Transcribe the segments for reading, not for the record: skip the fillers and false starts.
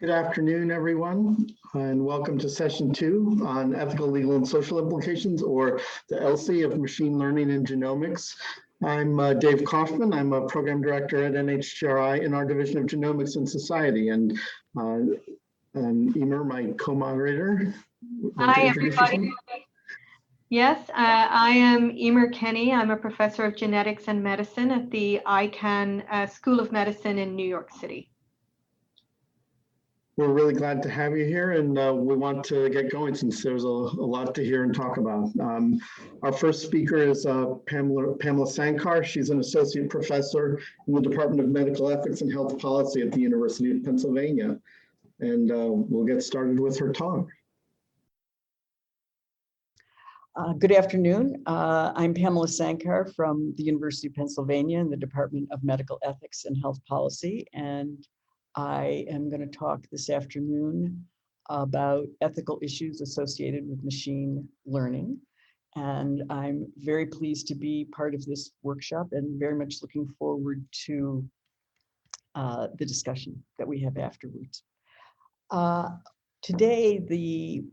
Good afternoon, everyone, and welcome to session 2 on ethical, legal, and social implications, or the ELSI of machine learning and genomics. I'm Dave Kaufman. I'm a program director at NHGRI in our division of genomics and society, and Eimear, my co-moderator. Hi, everybody. Yes, I am Eimear Kenny. I'm a professor of genetics and medicine at the Icahn School of Medicine in New York City. We're really glad to have you here, and we want to get going since there's a lot to hear and talk about. Our first speaker is Pamela Sankar. She's an associate professor in the Department of Medical Ethics and Health Policy at the University of Pennsylvania. And we'll get started with her talk. Good afternoon. I'm Pamela Sankar from the University of Pennsylvania in the Department of Medical Ethics and Health Policy, and I am going to talk this afternoon about ethical issues associated with machine learning. And I'm very pleased to be part of this workshop and very much looking forward to the discussion that we have afterwards. Today, the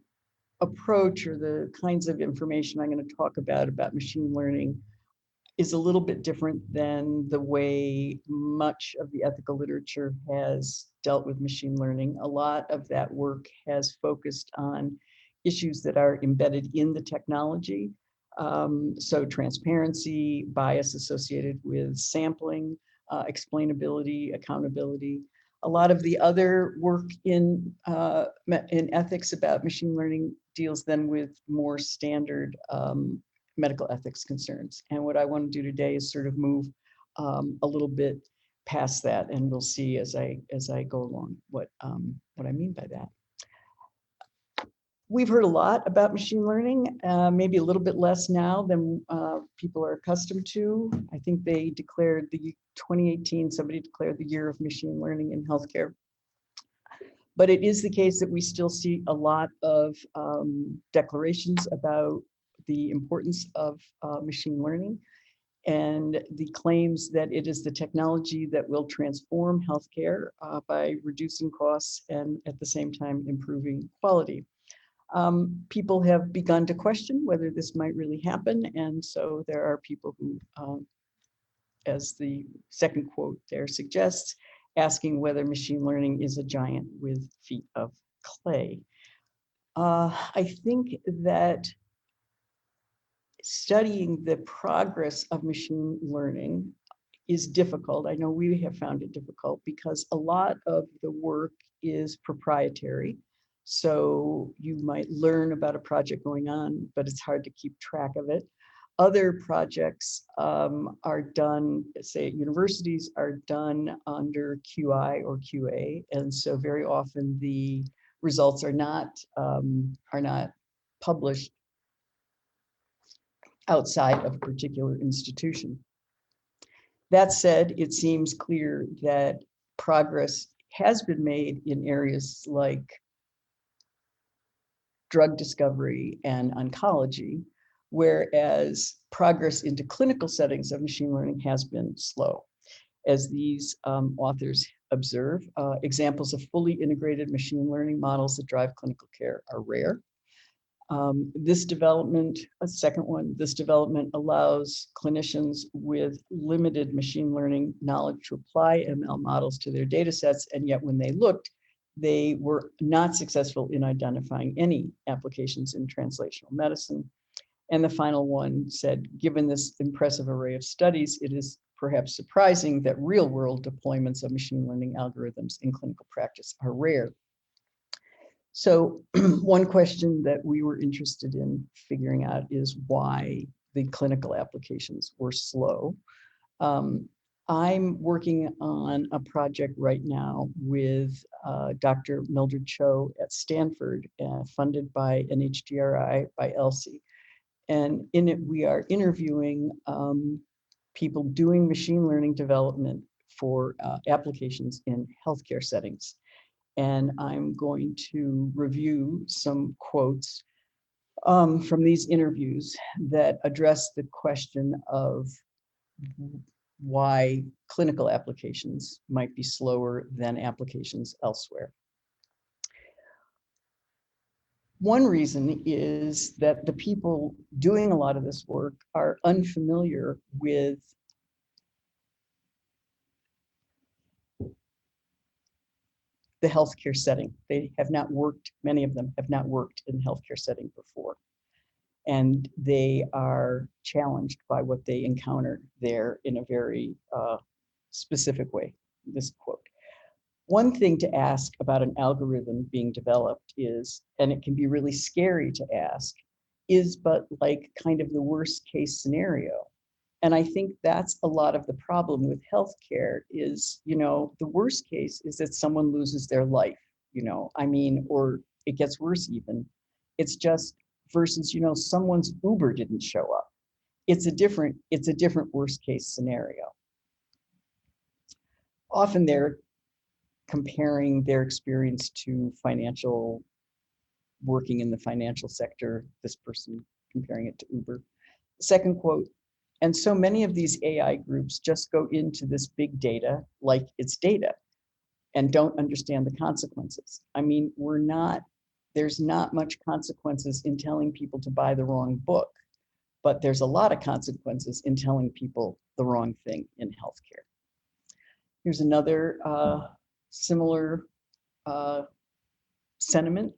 approach or the kinds of information I'm going to talk about machine learning is a little bit different than the way much of the ethical literature has dealt with machine learning. A lot of that work has focused on issues that are embedded in the technology. So transparency, bias associated with sampling, explainability, accountability. A lot of the other work in ethics about machine learning deals then with more standard medical ethics concerns. And what I want to do today is sort of move a little bit past that, and we'll see as I go along what I mean by that. We've heard a lot about machine learning, maybe a little bit less now than people are accustomed to. I think they declared 2018, somebody declared the year of machine learning in healthcare. But it is the case that we still see a lot of declarations about the importance of machine learning and the claims that it is the technology that will transform healthcare by reducing costs and at the same time improving quality. People have begun to question whether this might really happen, and so there are people who, as the second quote there suggests, asking whether machine learning is a giant with feet of clay. I think that studying the progress of machine learning is difficult. I know we have found it difficult because a lot of the work is proprietary. So you might learn about a project going on, but it's hard to keep track of it. Other projects are done, say at universities, are done under QI or QA. And so very often the results are not published outside of a particular institution. That said, it seems clear that progress has been made in areas like drug discovery and oncology, whereas progress into clinical settings of machine learning has been slow. As these authors observe, examples of fully integrated machine learning models that drive clinical care are rare. This development allows clinicians with limited machine learning knowledge to apply ML models to their data sets, and yet when they looked, they were not successful in identifying any applications in translational medicine. And the final one said, given this impressive array of studies, it is perhaps surprising that real-world deployments of machine learning algorithms in clinical practice are rare. So one question that we were interested in figuring out is why the clinical applications were slow. I'm working on a project right now with Dr. Mildred Cho at Stanford, funded by NHGRI, by ELSI. And in it, we are interviewing people doing machine learning development for applications in healthcare settings. And I'm going to review some quotes from these interviews that address the question of why clinical applications might be slower than applications elsewhere. One reason is that the people doing a lot of this work are unfamiliar with the healthcare setting. They have not worked, many of them have not worked in healthcare setting before. And they are challenged by what they encounter there in a very specific way. This quote. One thing to ask about an algorithm being developed is, and it can be really scary to ask, is but like kind of the worst case scenario. And I think that's a lot of the problem with healthcare is, you know, the worst case is that someone loses their life, you know, I mean, or it gets worse even. It's just versus, you know, someone's Uber didn't show up. It's a different worst case scenario. Often they're comparing their experience to financial, working in the financial sector, this person comparing it to Uber. Second quote, and so many of these AI groups just go into this big data like it's data and don't understand the consequences. I mean, there's not much consequences in telling people to buy the wrong book, but there's a lot of consequences in telling people the wrong thing in healthcare. Here's another similar sentiment.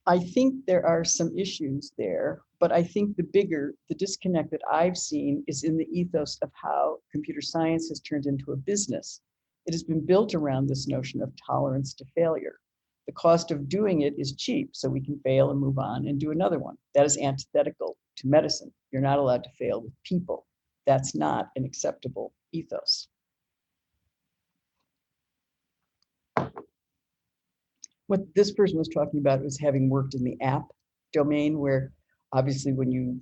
I think there are some issues there, but I think the disconnect that I've seen is in the ethos of how computer science has turned into a business. It has been built around this notion of tolerance to failure. The cost of doing it is cheap, so we can fail and move on and do another one. That is antithetical to medicine. You're not allowed to fail with people. That's not an acceptable ethos. What this person was talking about was having worked in the app domain, where obviously when you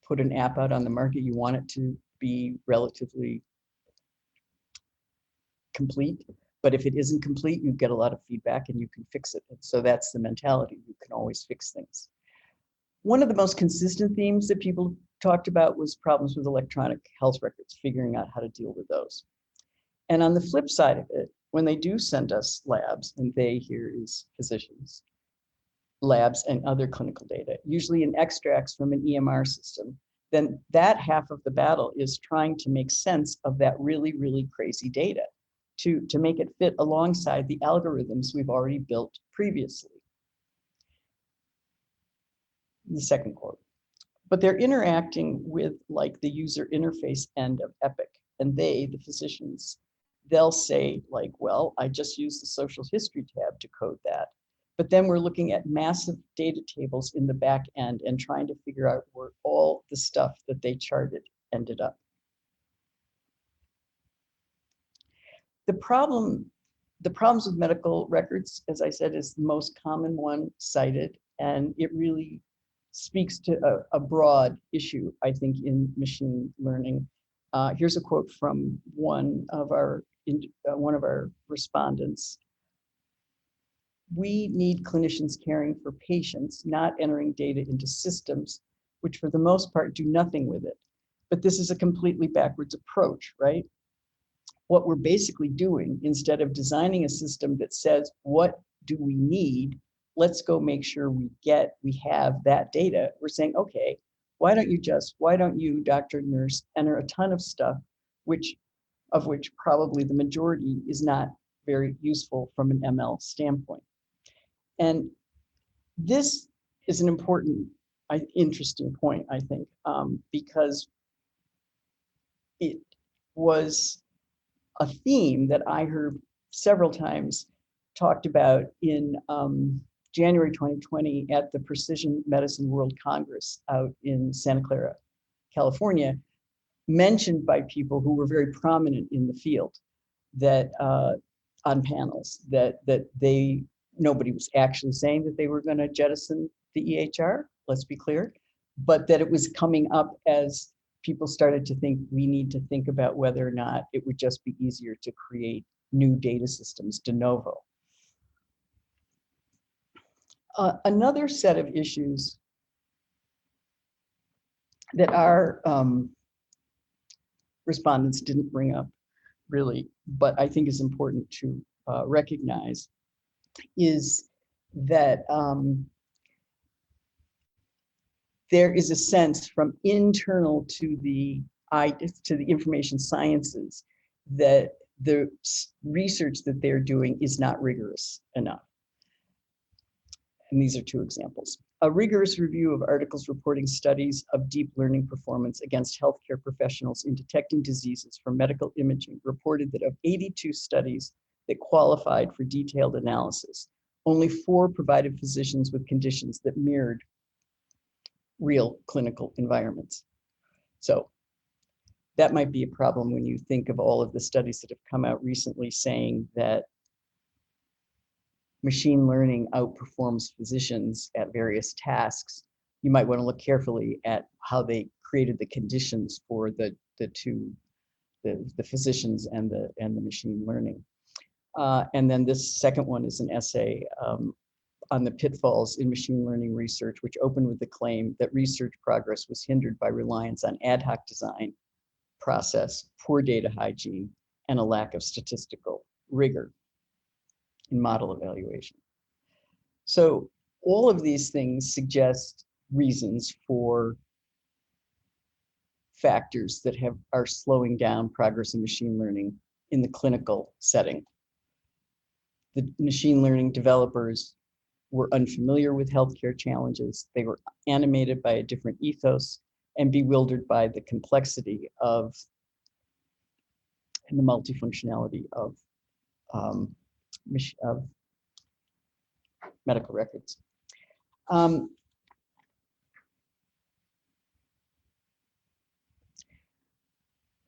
put an app out on the market, you want it to be relatively complete. But if it isn't complete, you get a lot of feedback and you can fix it. And so that's the mentality. You can always fix things. One of the most consistent themes that people talked about was problems with electronic health records, figuring out how to deal with those. And on the flip side of it, when they do send us labs, and they here is physicians, labs and other clinical data, usually in extracts from an EMR system, then that half of the battle is trying to make sense of that really, really crazy data to make it fit alongside the algorithms we've already built previously. The second quote. But they're interacting with like the user interface end of Epic, and they, the physicians, they'll say like, well, I just used the social history tab to code that. But then we're looking at massive data tables in the back end and trying to figure out where all the stuff that they charted ended up. The problems with medical records, as I said, is the most common one cited, and it really speaks to a broad issue, I think, in machine learning. Here's a quote from one of our respondents. We need clinicians caring for patients, not entering data into systems, which for the most part do nothing with it. But this is a completely backwards approach, right? What we're basically doing, instead of designing a system that says, what do we need? Let's go make sure we have that data. We're saying, okay, why don't you, doctor, nurse, enter a ton of stuff, of which probably the majority is not very useful from an ML standpoint. And this is an important, interesting point, I think, because it was a theme that I heard several times talked about in January 2020 at the Precision Medicine World Congress out in Santa Clara, California, mentioned by people who were very prominent in the field, that on panels, that nobody was actually saying that they were going to jettison the EHR, let's be clear, but that it was coming up as people started to think we need to think about whether or not it would just be easier to create new data systems de novo. Another set of issues that our respondents didn't bring up really, but I think is important to recognize, is that there is a sense from internal to the information sciences that the research that they're doing is not rigorous enough. And these are two examples. A rigorous review of articles reporting studies of deep learning performance against healthcare professionals in detecting diseases from medical imaging reported that of 82 studies that qualified for detailed analysis, only 4 provided physicians with conditions that mirrored real clinical environments. So that might be a problem when you think of all of the studies that have come out recently saying that machine learning outperforms physicians at various tasks. You might want to look carefully at how they created the conditions for the physicians and the machine learning. And then this second one is an essay on the pitfalls in machine learning research, which opened with the claim that research progress was hindered by reliance on ad hoc design, process, poor data hygiene, and a lack of statistical rigor in model evaluation. So all of these things suggest reasons for factors that are slowing down progress in machine learning in the clinical setting. The machine learning developers were unfamiliar with healthcare challenges. They were animated by a different ethos and bewildered by the complexity of and the multifunctionality of medical records.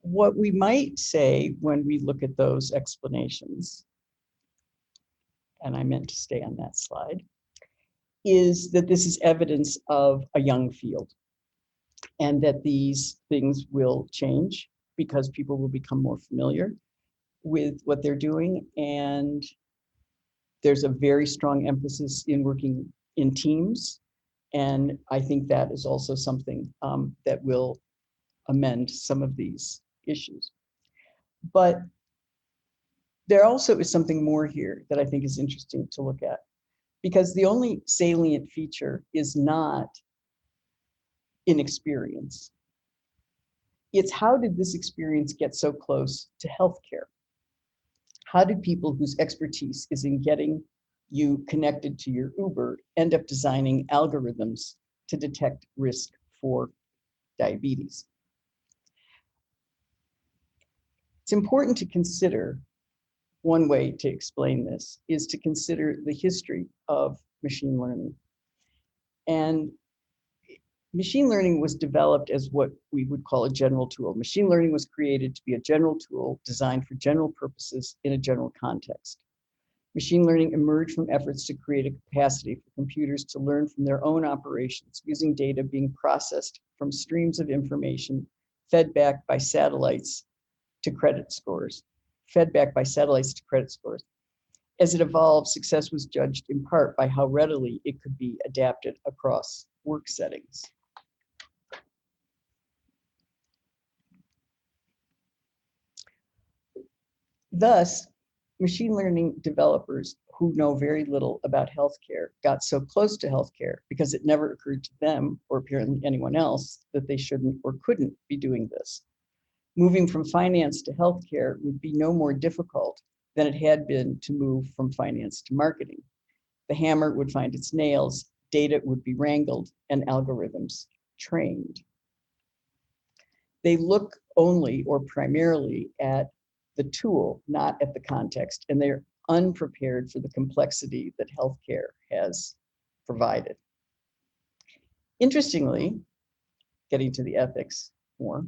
What we might say when we look at those explanations, and I meant to stay on that slide, is that this is evidence of a young field and that these things will change because people will become more familiar with what they're doing. And there's a very strong emphasis in working in teams. And I think that is also something that will amend some of these issues. But there also is something more here that I think is interesting to look at, because the only salient feature is not inexperience. It's how did this experience get so close to healthcare? How did people whose expertise is in getting you connected to your Uber end up designing algorithms to detect risk for diabetes? It's important to consider, one way to explain this is to consider the history of machine learning. And machine learning was developed as what we would call a general tool. Machine learning was created to be a general tool designed for general purposes in a general context. Machine learning emerged from efforts to create a capacity for computers to learn from their own operations using data being processed from streams of information fed back by satellites to credit scores, As it evolved, success was judged in part by how readily it could be adapted across work settings. Thus, machine learning developers who know very little about healthcare got so close to healthcare because it never occurred to them, or apparently anyone else, that they shouldn't or couldn't be doing this. Moving from finance to healthcare would be no more difficult than it had been to move from finance to marketing. The hammer would find its nails, data would be wrangled, and algorithms trained. They look only or primarily at the tool, not at the context, and they're unprepared for the complexity that healthcare has provided. Interestingly, getting to the ethics more,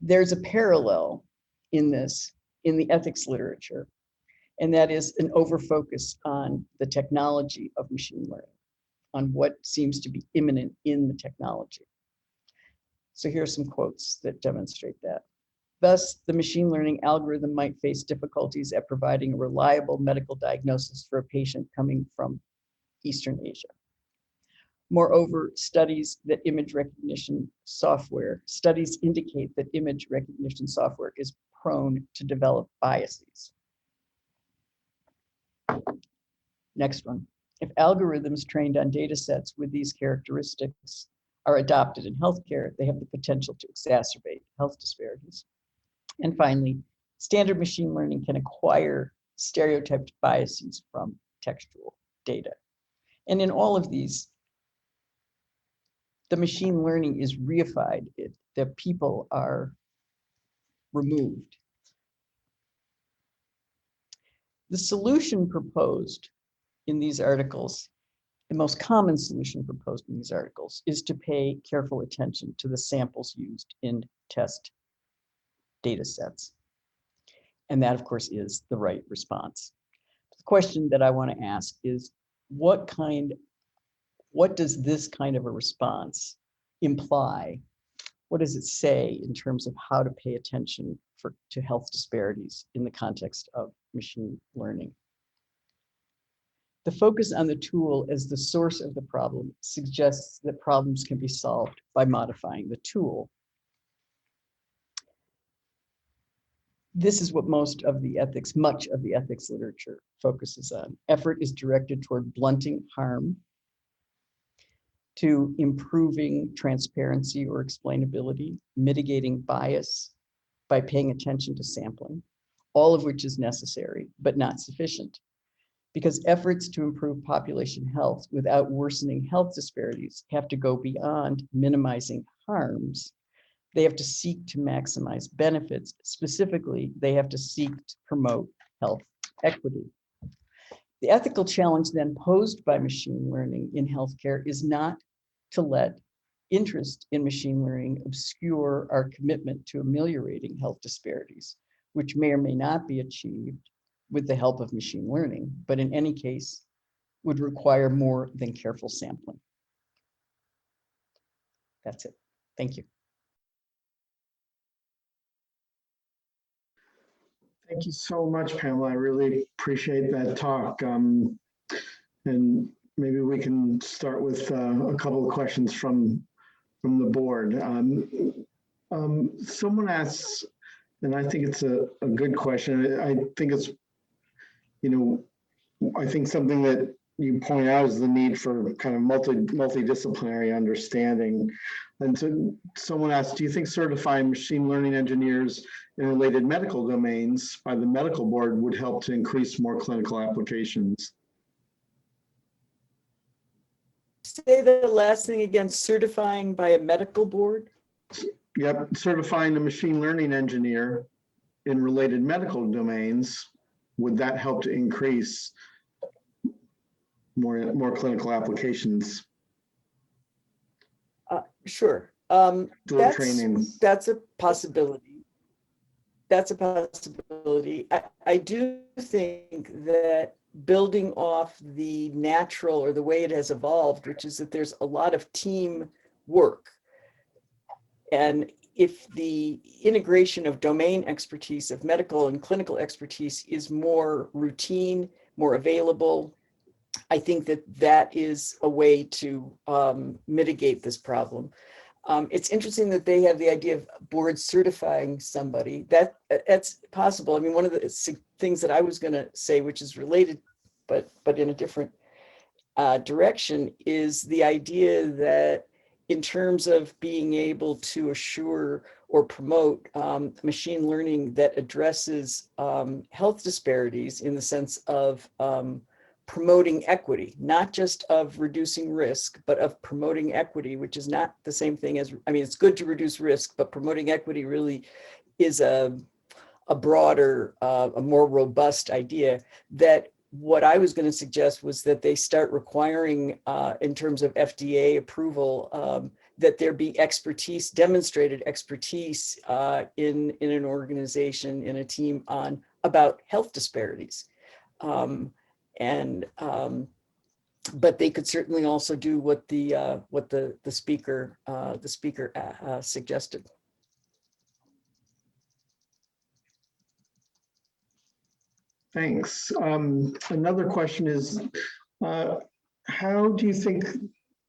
there's a parallel in this, in the ethics literature, and that is an overfocus on the technology of machine learning, on what seems to be imminent in the technology. So here are some quotes that demonstrate that. Thus, the machine learning algorithm might face difficulties at providing a reliable medical diagnosis for a patient coming from Eastern Asia. Moreover, studies indicate that image recognition software is prone to develop biases. Next one. If algorithms trained on data sets with these characteristics are adopted in healthcare, they have the potential to exacerbate health disparities. And finally, standard machine learning can acquire stereotyped biases from textual data. And in all of these, the machine learning is reified. The people are removed. The solution proposed in these articles, the most common solution proposed in these articles, is to pay careful attention to the samples used in test data sets. And that, of course, is the right response. The question that I want to ask is, what does this kind of a response imply? What does it say in terms of how to pay attention to health disparities in the context of machine learning? The focus on the tool as the source of the problem suggests that problems can be solved by modifying the tool. This is what much of the ethics literature focuses on. Effort is directed toward blunting harm, to improving transparency or explainability, mitigating bias by paying attention to sampling, all of which is necessary, but not sufficient. Because efforts to improve population health without worsening health disparities have to go beyond minimizing harms. They have to seek to maximize benefits. Specifically, they have to seek to promote health equity. The ethical challenge then posed by machine learning in healthcare is not to let interest in machine learning obscure our commitment to ameliorating health disparities, which may or may not be achieved with the help of machine learning, but in any case would require more than careful sampling. That's it. Thank you. Thank you so much, Pamela. I really appreciate that talk. And maybe we can start with a couple of questions from the board. Someone asks, and I think it's a good question. I think it's, I think something that you point out is the need for kind of multidisciplinary understanding. And so someone asked, do you think certifying machine learning engineers in related medical domains by the medical board would help to increase more clinical applications? Say the last thing again, certifying by a medical board? Yep, certifying a machine learning engineer in related medical domains, would that help to increase more clinical applications? Sure. Training. That's a possibility. That's a possibility. I do think that building off the natural or the way it has evolved, which is that there's a lot of team work. And if the integration of domain expertise, of medical and clinical expertise is more routine, more available, I think that that is a way to mitigate this problem. It's interesting that they have the idea of board certifying somebody. That's possible. I mean, one of the things that I was going to say, which is related, but in a different direction, is the idea that in terms of being able to assure or promote machine learning that addresses health disparities in the sense of promoting equity, not just of reducing risk, but of promoting equity, which is not the same thing as, I mean, it's good to reduce risk, but promoting equity really is a broader, a more robust idea. That what I was going to suggest was that they start requiring, in terms of FDA approval, that there be expertise, demonstrated expertise in an organization, in a team about health disparities. But they could certainly also do what the speaker suggested. Thanks. Another question is, how do you think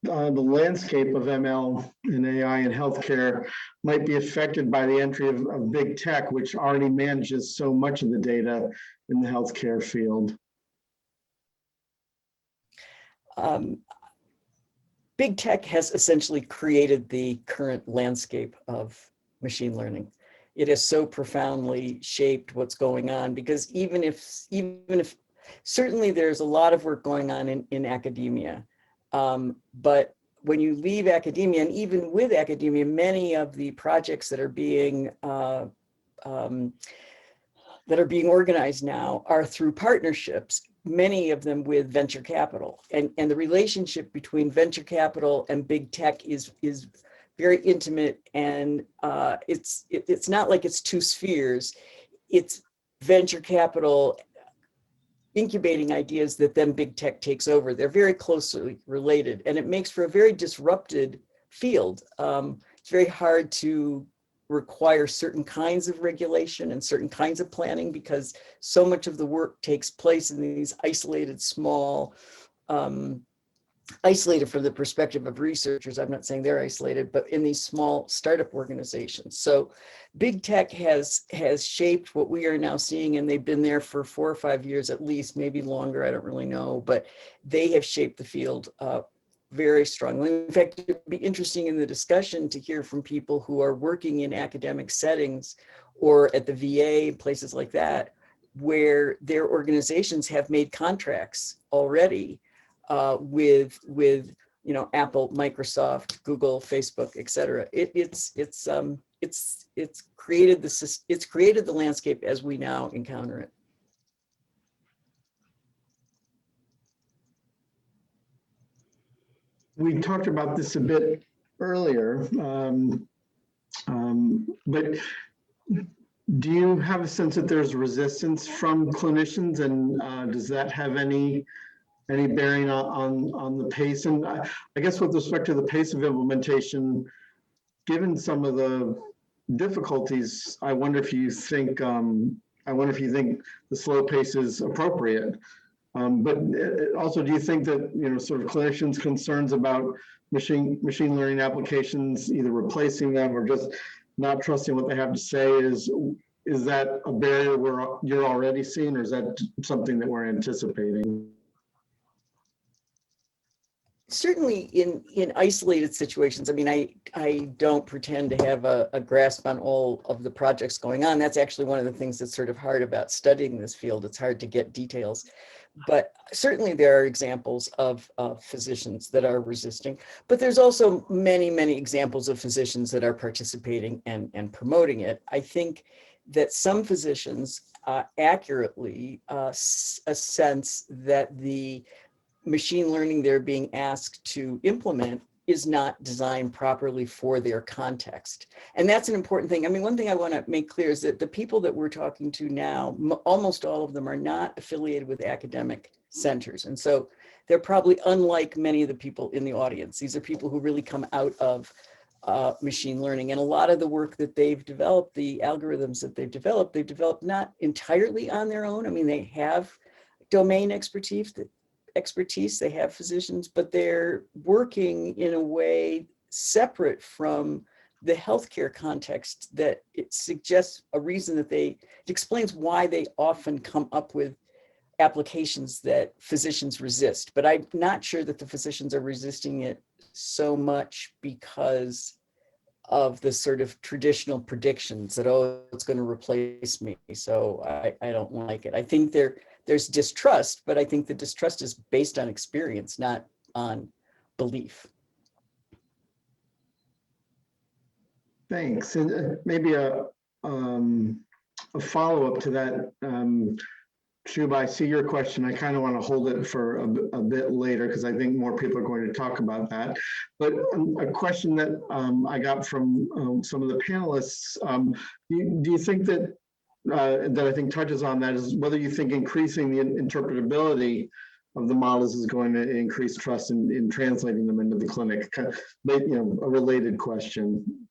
the landscape of ML and AI in healthcare might be affected by the entry of big tech, which already manages so much of the data in the healthcare field? Big tech has essentially created the current landscape of machine learning. It has so profoundly shaped what's going on, because even if certainly there's a lot of work going on in academia, but when you leave academia, and even with academia, many of the projects that are being organized now are through partnerships, many of them with venture capital. And the relationship between venture capital and big tech is very intimate, and it's not like it's two spheres. It's venture capital incubating ideas that then big tech takes over. They're very closely related, and it makes for a very disrupted field. It's very hard to require certain kinds of regulation and certain kinds of planning, because so much of the work takes place in these isolated, small, isolated from the perspective of researchers. I'm not saying they're isolated, but in these small startup organizations. So big tech has shaped what we are now seeing, and they've been there for 4 or 5 years at least, maybe longer, I don't really know, but they have shaped the field very strongly. In fact, it'd be interesting in the discussion to hear from people who are working in academic settings or at the VA, places like that, where their organizations have made contracts already with Apple, Microsoft, Google, Facebook, et cetera. It's created the landscape as we now encounter it. We talked about this a bit earlier, but do you have a sense that there's resistance from clinicians, and does that have any bearing on the pace? And I guess with respect to the pace of implementation, given some of the difficulties, I wonder if you think the slow pace is appropriate. But also, do you think that sort of clinicians' concerns about machine learning applications, either replacing them or just not trusting what they have to say, is that a barrier you're already seeing, or is that something that we're anticipating? Certainly in isolated situations. I mean, I don't pretend to have a grasp on all of the projects going on. That's actually one of the things that's sort of hard about studying this field. It's hard to get details. But certainly there are examples of physicians that are resisting. But there's also many, many examples of physicians that are participating and promoting it. I think that some physicians accurately sense that the machine learning they're being asked to implement is not designed properly for their context. And that's an important thing. I mean, one thing I want to make clear is that the people that we're talking to now, almost all of them are not affiliated with academic centers. And so they're probably unlike many of the people in the audience. These are people who really come out of machine learning. And a lot of the work that they've developed, the algorithms that they've developed not entirely on their own. I mean, they have domain expertise, they have physicians, but they're working in a way separate from the healthcare context that it suggests a reason that it explains why they often come up with applications that physicians resist. But I'm not sure that the physicians are resisting it so much because of the sort of traditional predictions that, oh, it's going to replace me, so I don't like it. I think there's distrust, but I think the distrust is based on experience, not on belief. Thanks. And maybe a follow-up to that. Shub, I see your question. I kind of want to hold it for a bit later because I think more people are going to talk about that. But a question that I got from some of the panelists, do you think that I think touches on that is whether you think increasing the interpretability of the models is going to increase trust in translating them into the clinic? A related question.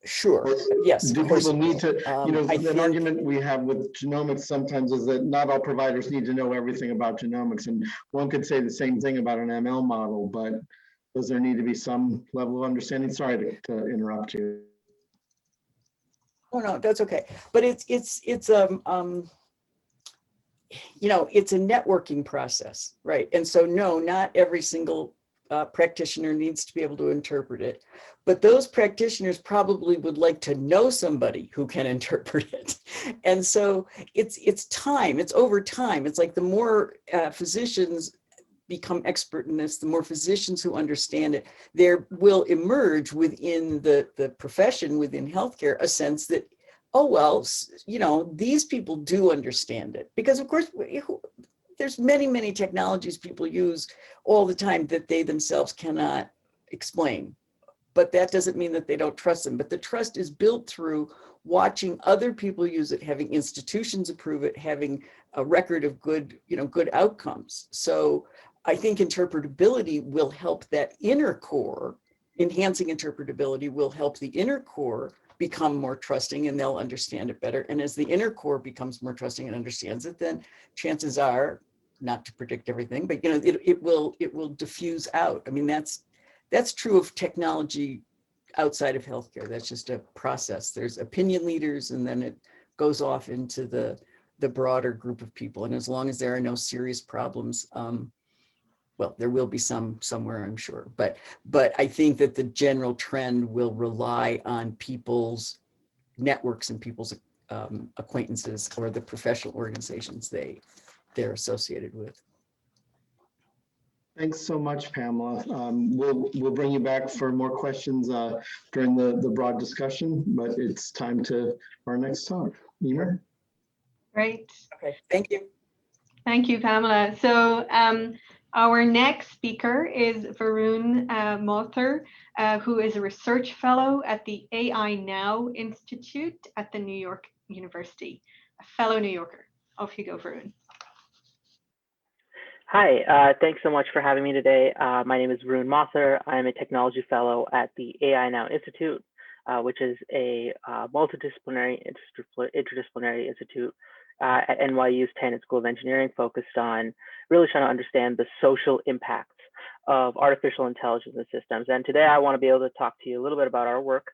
Sure. Yes. Do people need to, an argument we have with genomics sometimes is that not all providers need to know everything about genomics. And one could say the same thing about an ML model, but does there need to be some level of understanding? Sorry to interrupt you. Oh, no, that's okay. But it's a networking process, right? And so no, not every single practitioner needs to be able to interpret it, but those practitioners probably would like to know somebody who can interpret it. And so it's time, it's over time. It's like the more physicians become expert in this, the more physicians who understand it, there will emerge within the profession, within healthcare, a sense that, oh, well, these people do understand it. Because of course, there's many, many technologies people use all the time that they themselves cannot explain. But that doesn't mean that they don't trust them. But the trust is built through watching other people use it, having institutions approve it, having a record of good outcomes. So I think interpretability will help that inner core. Enhancing interpretability will help the inner core become more trusting, and they'll understand it better. And as the inner core becomes more trusting and understands it, then chances are, not to predict everything, but it will diffuse out. I mean, that's true of technology outside of healthcare. That's just a process. There's opinion leaders, and then it goes off into the broader group of people. And as long as there are no serious problems, well, there will be some somewhere, I'm sure. But I think that the general trend will rely on people's networks and people's acquaintances or the professional organizations they're associated with. Thanks so much, Pamela. We'll bring you back for more questions during the broad discussion, but it's time for our next talk. Eimear? Great. Okay, thank you. Thank you, Pamela. So our next speaker is Varoon Mathur, who is a research fellow at the AI Now Institute at the New York University, a fellow New Yorker. Off you go, Varoon. Hi, thanks so much for having me today. My name is Varoon Mathur. I'm a technology fellow at the AI Now Institute, which is a multidisciplinary, interdisciplinary institute at NYU's Tanner School of Engineering, focused on really trying to understand the social impacts of artificial intelligence in systems. And today I want to be able to talk to you a little bit about our work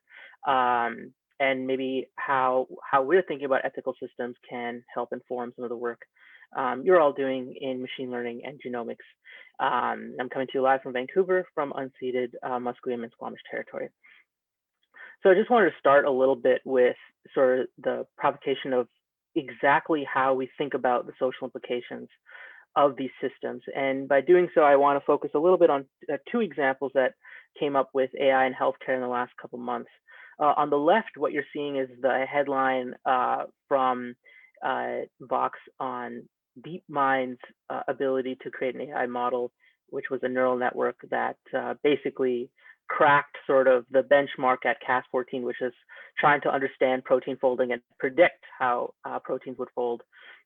and maybe how we're thinking about ethical systems can help inform some of the work you're all doing in machine learning and genomics. I'm coming to you live from Vancouver, from unceded Musqueam and Squamish territory. So I just wanted to start a little bit with sort of the provocation of exactly how we think about the social implications of these systems. And by doing so, I want to focus a little bit on two examples that came up with AI and healthcare in the last couple of months. On the left, what you're seeing is the headline from Vox on DeepMind's ability to create an AI model, which was a neural network that basically cracked sort of the benchmark at Cas14, which is trying to understand protein folding and predict how proteins would fold,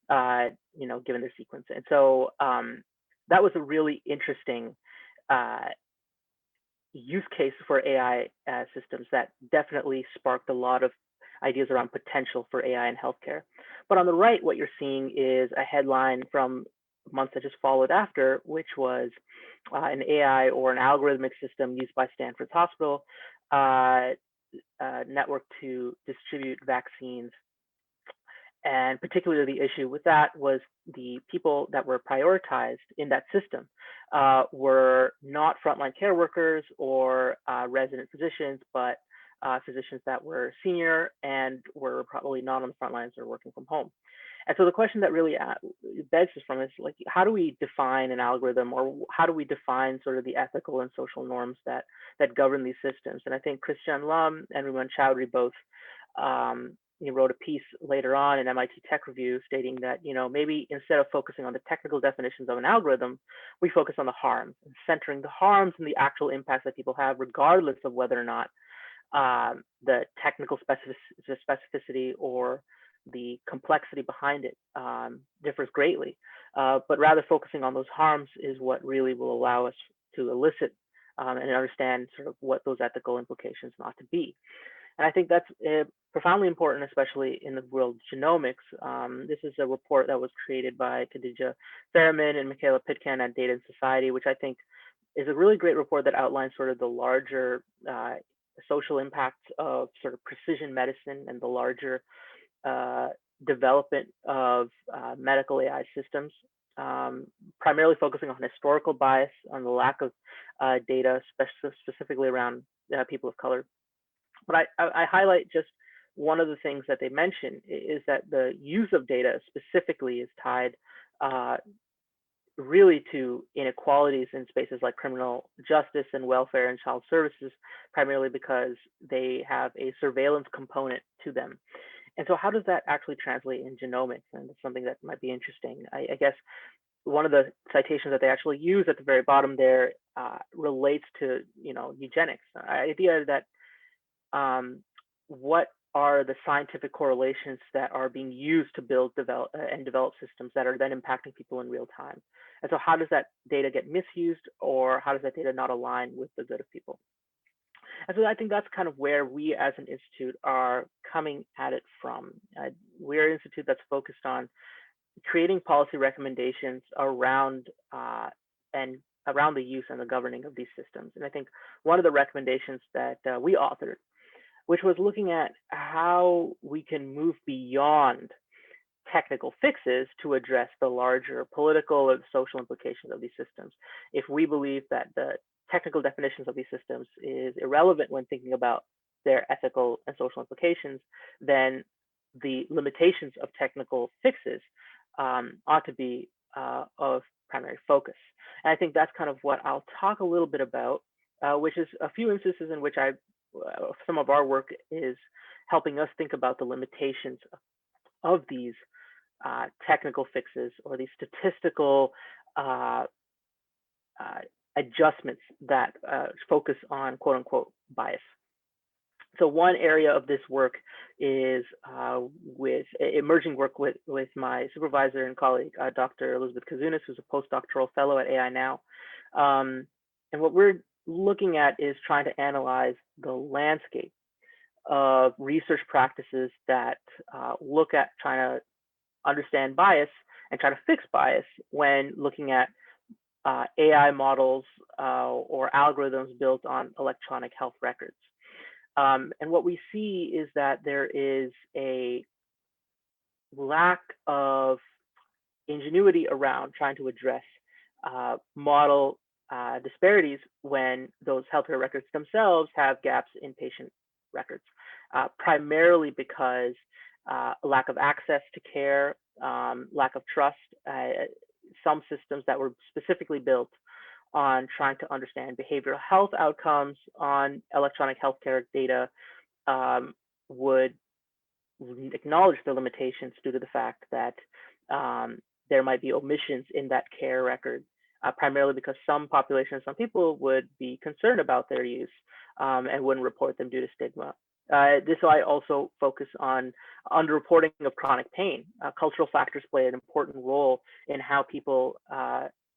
given their sequence. And so that was a really interesting use case for AI systems that definitely sparked a lot of ideas around potential for AI in healthcare. But on the right, what you're seeing is a headline from months that just followed after, which was an AI or an algorithmic system used by Stanford's hospital network to distribute vaccines. And particularly the issue with that was the people that were prioritized in that system were not frontline care workers or resident physicians, but physicians that were senior and were probably not on the front lines or working from home. And so the question that really begs us from is, like, how do we define an algorithm, or how do we define sort of the ethical and social norms that govern these systems? And I think Christian Lum and Ruman Chowdhury both wrote a piece later on in MIT Tech Review stating that, maybe instead of focusing on the technical definitions of an algorithm, we focus on the harms, and centering the harms and the actual impacts that people have, regardless of whether or not the technical specificity or the complexity behind it differs greatly, but rather focusing on those harms is what really will allow us to elicit and understand sort of what those ethical implications ought to be. And I think that's profoundly important, especially in the world of genomics. This is a report that was created by Khadija Ferriman and Michaela Pitkin at Data and Society, which I think is a really great report that outlines sort of the larger social impacts of sort of precision medicine and the larger development of medical AI systems, primarily focusing on historical bias, on the lack of data, specifically around people of color. But I highlight just one of the things that they mention is that the use of data specifically is tied really to inequalities in spaces like criminal justice and welfare and child services, primarily because they have a surveillance component to them. And so how does that actually translate in genomics? And it's something that might be interesting. I guess one of the citations that they actually use at the very bottom there relates to, eugenics. The idea that what are the scientific correlations that are being used to build, develop systems that are then impacting people in real time? And so how does that data get misused, or how does that data not align with the good of people? And so I think that's kind of where we as an institute are coming at it from. We're an institute that's focused on creating policy recommendations around around the use and the governing of these systems. And I think one of the recommendations that we authored, which was looking at how we can move beyond technical fixes to address the larger political or social implications of these systems. If we believe that the technical definitions of these systems is irrelevant when thinking about their ethical and social implications, then the limitations of technical fixes ought to be of primary focus. And I think that's kind of what I'll talk a little bit about, which is a few instances in which some of our work is helping us think about the limitations of these technical fixes or these statistical adjustments that focus on quote unquote bias. So one area of this work is with emerging work with my supervisor and colleague, Dr. Elizabeth Kazunis, who's a postdoctoral fellow at AI Now. And what we're looking at is trying to analyze the landscape of research practices that look at trying to understand bias and try to fix bias when looking at AI models or algorithms built on electronic health records. And what we see is that there is a lack of ingenuity around trying to address model disparities when those healthcare records themselves have gaps in patient records, primarily because lack of access to care, lack of trust. Some systems that were specifically built on trying to understand behavioral health outcomes on electronic healthcare data would acknowledge the limitations due to the fact that there might be omissions in that care record, primarily because some populations, some people would be concerned about their use and wouldn't report them due to stigma. This I also focus on underreporting of chronic pain. Cultural factors play an important role in how people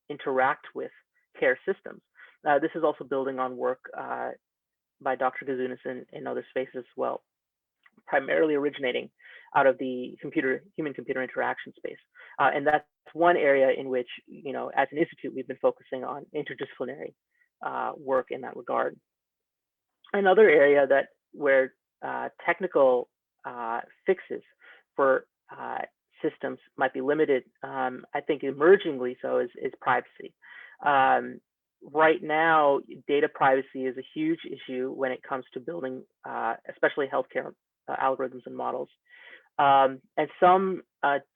interact with care systems. This is also building on work by Dr. Kazunis in other spaces as well, primarily originating out of the human-computer interaction space. And that's one area in which, as an institute, we've been focusing on interdisciplinary work in that regard. Another area where technical fixes for systems might be limited, I think emergingly so, is privacy. Right now, data privacy is a huge issue when it comes to building, especially healthcare algorithms and models. And some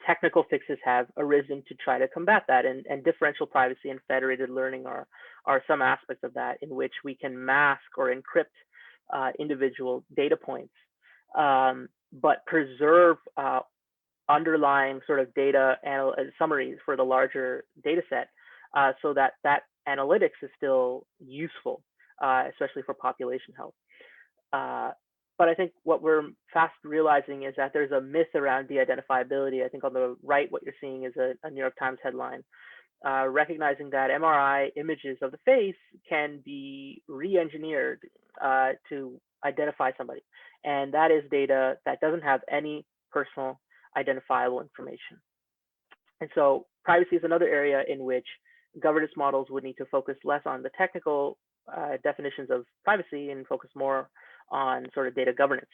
technical fixes have arisen to try to combat that, and differential privacy and federated learning are some aspects of that, in which we can mask or encrypt individual data points, but preserve underlying sort of data summaries for the larger data set, so that analytics is still useful, especially for population health. But I think what we're fast realizing is that there's a myth around de-identifiability. I think on the right, what you're seeing is a New York Times headline, recognizing that MRI images of the face can be re-engineered to identify somebody. And that is data that doesn't have any personal identifiable information. And so privacy is another area in which governance models would need to focus less on the technical definitions of privacy and focus more on sort of data governance.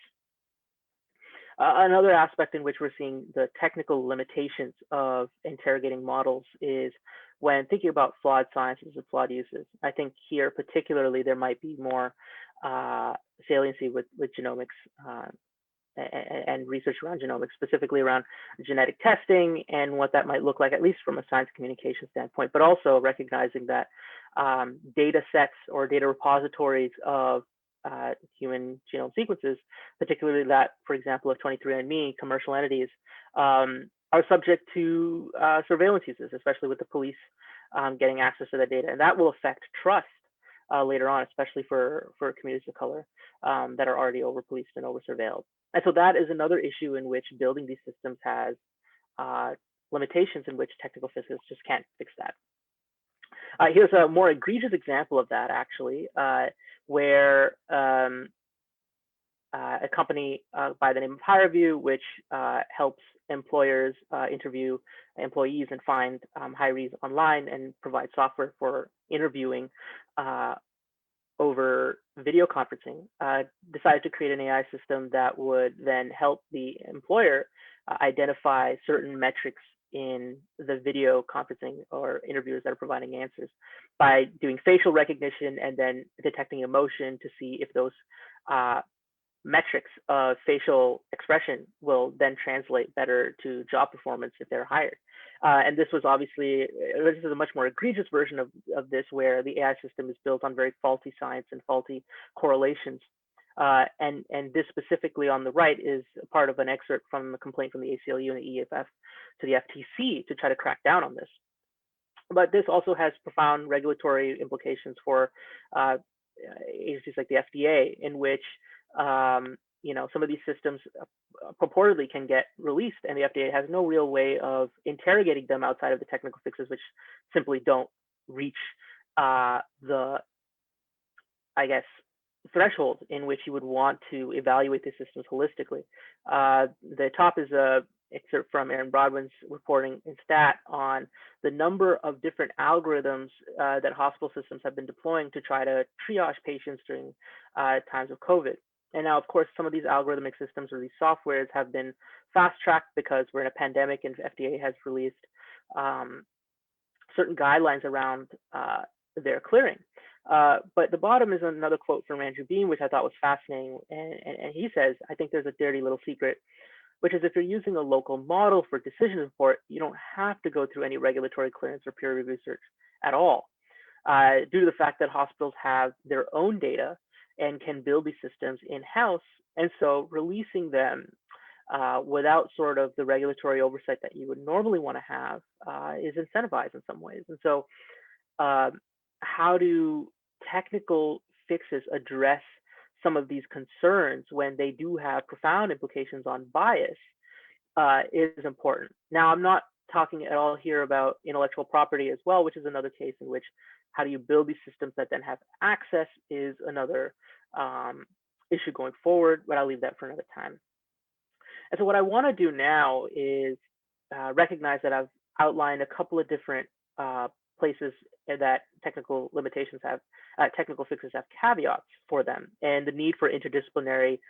Another aspect in which we're seeing the technical limitations of interrogating models is when thinking about flawed sciences and flawed uses. I think here particularly there might be more saliency with genomics and research around genomics, specifically around genetic testing and what that might look like, at least from a science communication standpoint, but also recognizing that data sets or data repositories of human genome sequences, particularly that, for example, of 23andMe, commercial entities, are subject to surveillance uses, especially with the police getting access to that data. And that will affect trust later on, especially for communities of color that are already over-policed and over-surveilled. And so that is another issue in which building these systems has limitations in which technical physicists just can't fix that. Here's a more egregious example of that, actually, where a company by the name of HireVue, which helps employers interview employees and find hirees online and provide software for interviewing over video conferencing, decided to create an AI system that would then help the employer identify certain metrics in the video conferencing or interviewers that are providing answers by doing facial recognition and then detecting emotion to see if those metrics of facial expression will then translate better to job performance if they're hired. And this was obviously, this is a much more egregious version of this, where the AI system is built on very faulty science and faulty correlations. And this specifically on the right is part of an excerpt from a complaint from the ACLU and the EFF to the FTC to try to crack down on this. But this also has profound regulatory implications for agencies like the FDA, in which you know, some of these systems purportedly can get released, and the FDA has no real way of interrogating them outside of the technical fixes, which simply don't reach the, I guess, threshold in which you would want to evaluate the systems holistically. The top is a excerpt from Aaron Brodwin's reporting in STAT on the number of different algorithms that hospital systems have been deploying to try to triage patients during times of COVID. And now, of course, some of these algorithmic systems or these softwares have been fast-tracked because we're in a pandemic and FDA has released certain guidelines around their clearing. But the bottom is another quote from Andrew Beam, which I thought was fascinating. And he says, I think there's a dirty little secret, which is if you're using a local model for decision support, you don't have to go through any regulatory clearance or peer review research at all, due to the fact that hospitals have their own data and can build these systems in-house. And so releasing them without sort of the regulatory oversight that you would normally want to have is incentivized in some ways. And so how do technical fixes address some of these concerns when they do have profound implications on bias is important. Now, I'm not talking at all here about intellectual property as well, which is another case in which how do you build these systems that then have access is another issue going forward, but I'll leave that for another time. And so what I want to do now is recognize that I've outlined a couple of different places that technical limitations have, technical fixes have caveats for them, and the need for interdisciplinary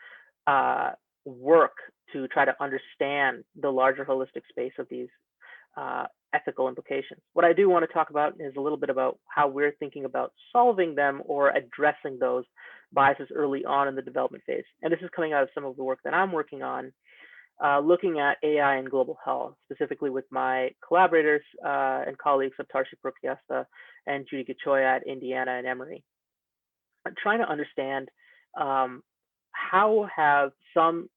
work to try to understand the larger holistic space of these ethical implications. What I do want to talk about is a little bit about how we're thinking about solving them or addressing those biases early on in the development phase. And this is coming out of some of the work that I'm working on, looking at AI and global health, specifically with my collaborators and colleagues of Tarshi Prokyasta and Judy Gichoya at Indiana and Emory. I'm trying to understand how have some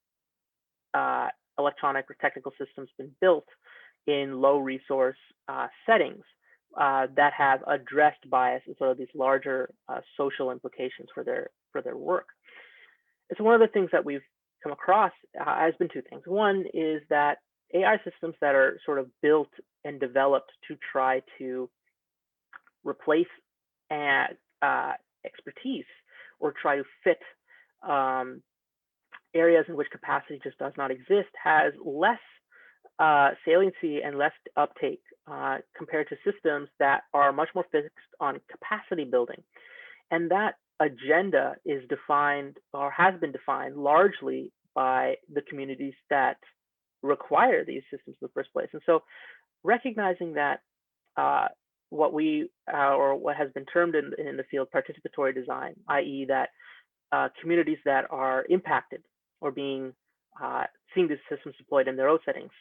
electronic or technical systems been built in low resource settings that have addressed bias and sort of these larger social implications for their work. And so one of the things that we've come across has been two things. One is that AI systems that are sort of built and developed to try to replace expertise or try to fit areas in which capacity just does not exist has less saliency and less uptake compared to systems that are much more fixed on capacity building. And that agenda is defined or has been defined largely by the communities that require these systems in the first place. And so recognizing that what has been termed in the field participatory design, i.e. that communities that are impacted or seeing these systems deployed in their own settings,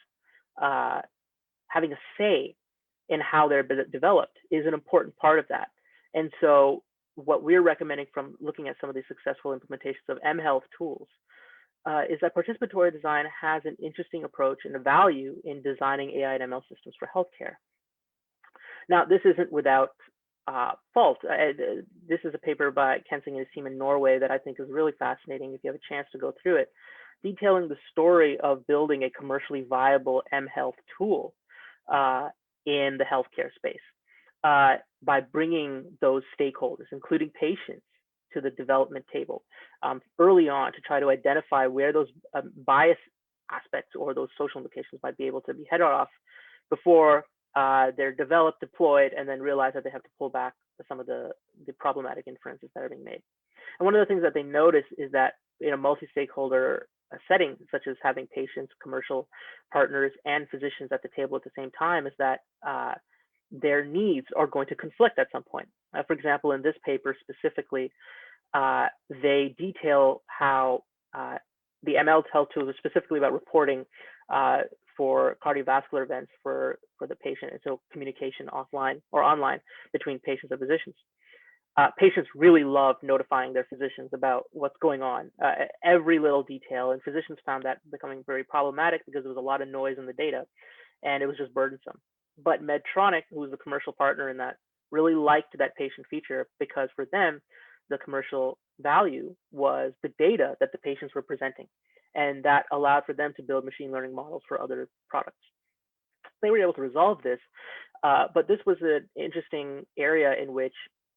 having a say in how they're developed is an important part of that. And so what we're recommending from looking at some of these successful implementations of mHealth tools is that participatory design has an interesting approach and a value in designing AI and ML systems for healthcare. Now, this isn't without fault. This is a paper by Kensing and his team in Norway that I think is really fascinating if you have a chance to go through it, detailing the story of building a commercially viable mHealth tool in the healthcare space by bringing those stakeholders, including patients, to the development table early on to try to identify where those bias aspects or those social implications might be able to be headed off before they're developed, deployed, and then realize that they have to pull back some of the problematic inferences that are being made. And one of the things that they notice is that in a multi-stakeholder setting, such as having patients, commercial partners, and physicians at the table at the same time, is that their needs are going to conflict at some point. For example, in this paper specifically, they detail how the ML tool is specifically about reporting for cardiovascular events for the patient, and so communication offline or online between patients and physicians. Patients really love notifying their physicians about what's going on, every little detail, and physicians found that becoming very problematic because there was a lot of noise in the data and it was just burdensome. But Medtronic, who was the commercial partner in that, really liked that patient feature because for them, the commercial value was the data that the patients were presenting. And that allowed for them to build machine learning models for other products. They were able to resolve this, but this was an interesting area in which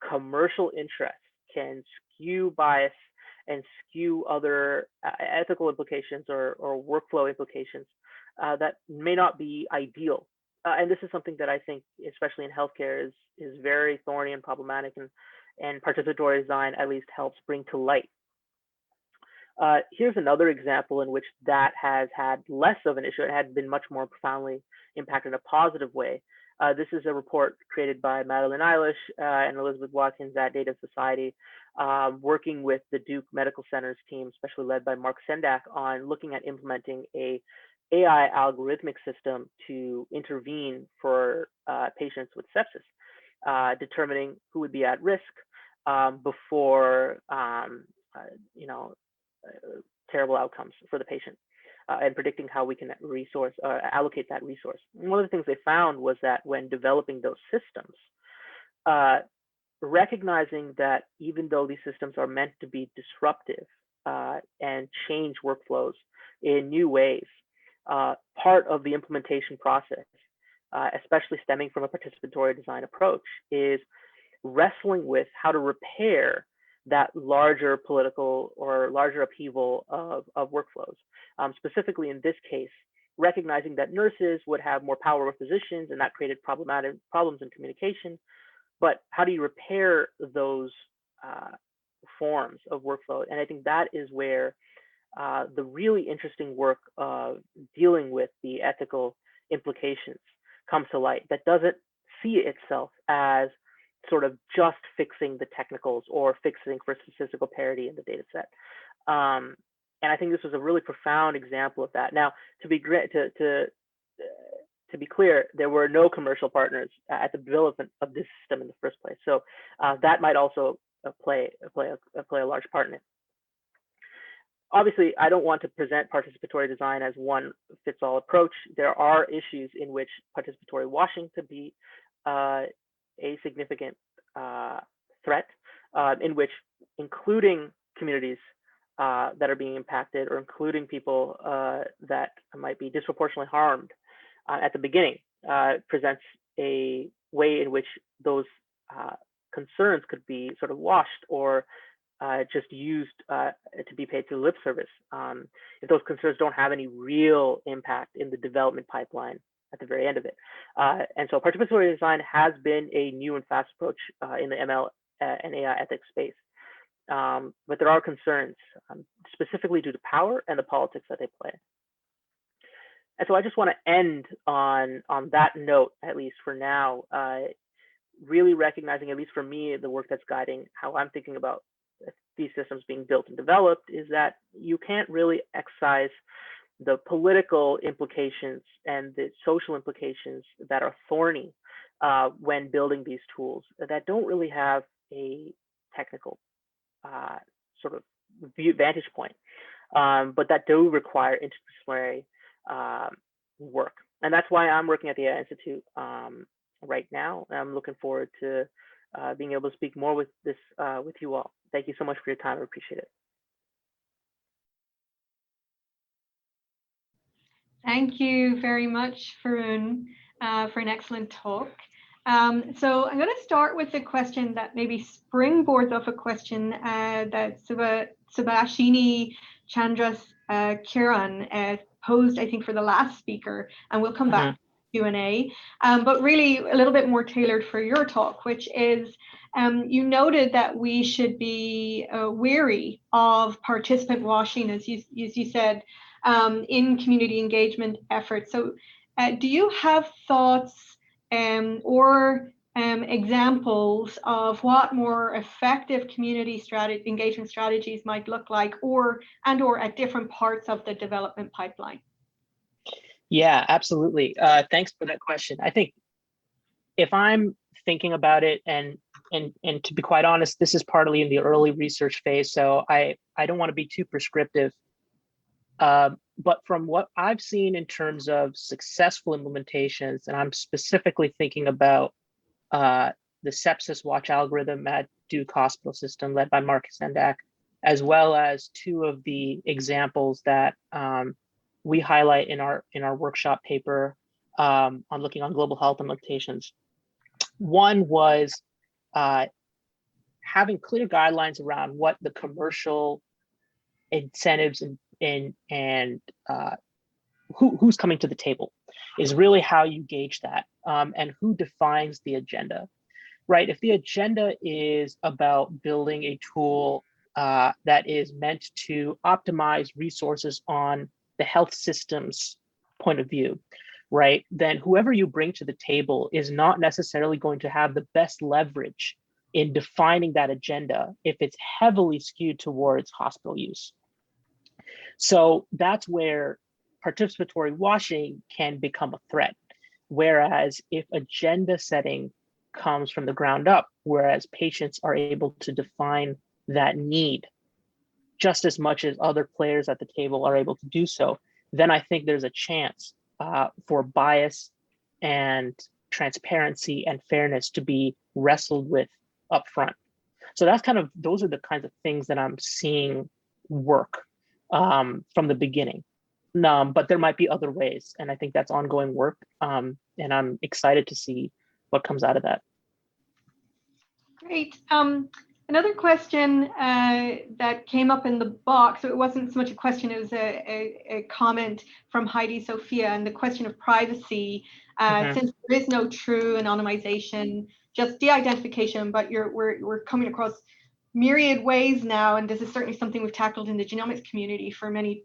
commercial interests can skew bias and skew other ethical implications or workflow implications that may not be ideal. And this is something that I think, especially in healthcare, is very thorny and problematic, and participatory design at least helps bring to light. Here's another example in which that has had less of an issue. It had been much more profoundly impacted in a positive way. This is a report created by Madeline Eilish and Elizabeth Watkins at Data Society, working with the Duke Medical Center's team, especially led by Mark Sendak, on looking at implementing a AI algorithmic system to intervene for patients with sepsis, determining who would be at risk before terrible outcomes for the patient, and predicting how we can allocate that resource. And one of the things they found was that when developing those systems, recognizing that even though these systems are meant to be disruptive and change workflows in new ways, part of the implementation process, especially stemming from a participatory design approach, is wrestling with how to repair that larger political or larger upheaval of workflows. Specifically in this case, recognizing that nurses would have more power with physicians, and that created problems in communication. But how do you repair those forms of workflow? And I think that is where the really interesting work of dealing with the ethical implications comes to light, that doesn't see itself as sort of just fixing the technicals or fixing for statistical parity in the data set. And I think this was a really profound example of that. Now, to be clear, there were no commercial partners at the development of this system in the first place. So that might also play a large part in it. Obviously, I don't want to present participatory design as one fits all approach. There are issues in which participatory washing could be a significant threat, in which including communities that are being impacted, or including people that might be disproportionately harmed at the beginning, presents a way in which those concerns could be sort of washed or just used to be paid through lip service, if those concerns don't have any real impact in the development pipeline at the very end of it. And so participatory design has been a new and fast approach in the ML and AI ethics space. but there are concerns, specifically due to power and the politics that they play. And so I just want to end on that note, at least for now, really recognizing, at least for me, the work that's guiding how I'm thinking about these systems being built and developed is that you can't really excise the political implications and the social implications that are thorny when building these tools that don't really have a technical sort of vantage point, but that do require interdisciplinary work. And that's why I'm working at the AI Institute right now. I'm looking forward to being able to speak more with you all. Thank you so much for your time. I appreciate it. Thank you very much, Varoon, for an excellent talk. So I'm going to start with a question that maybe springboards off a question that Subhashini Chandras Kiran posed, I think, for the last speaker, and we'll come back to Q&A, but really a little bit more tailored for your talk, which is you noted that we should be wary of participant washing, as you said, in community engagement efforts. So do you have thoughts or examples of what more effective community engagement strategies might look like, or at different parts of the development pipeline? Yeah, absolutely. Thanks for that question. I think if I'm thinking about it, and to be quite honest, this is partly in the early research phase, so I don't want to be too prescriptive. But from what I've seen in terms of successful implementations, and I'm specifically thinking about the sepsis watch algorithm at Duke Hospital System led by Marcus Sendak, as well as two of the examples that we highlight in our workshop paper on looking on global health implementations. One was having clear guidelines around what the commercial incentives and who's coming to the table is really how you gauge that, and who defines the agenda, right? If the agenda is about building a tool that is meant to optimize resources on the health system's point of view, right, then whoever you bring to the table is not necessarily going to have the best leverage in defining that agenda if it's heavily skewed towards hospital use. So that's where participatory washing can become a threat. Whereas if agenda setting comes from the ground up, whereas patients are able to define that need just as much as other players at the table are able to do so, then I think there's a chance for bias and transparency and fairness to be wrestled with upfront. So that's those are the kinds of things that I'm seeing work from the beginning. But there might be other ways, and I think that's ongoing work, and I'm excited to see what comes out of that. Great. Another question that came up in the box, so it wasn't so much a question, it was a comment from Heidi Sophia, and the question of privacy, since there is no true anonymization, just de-identification, but we're coming across myriad ways now, and this is certainly something we've tackled in the genomics community for many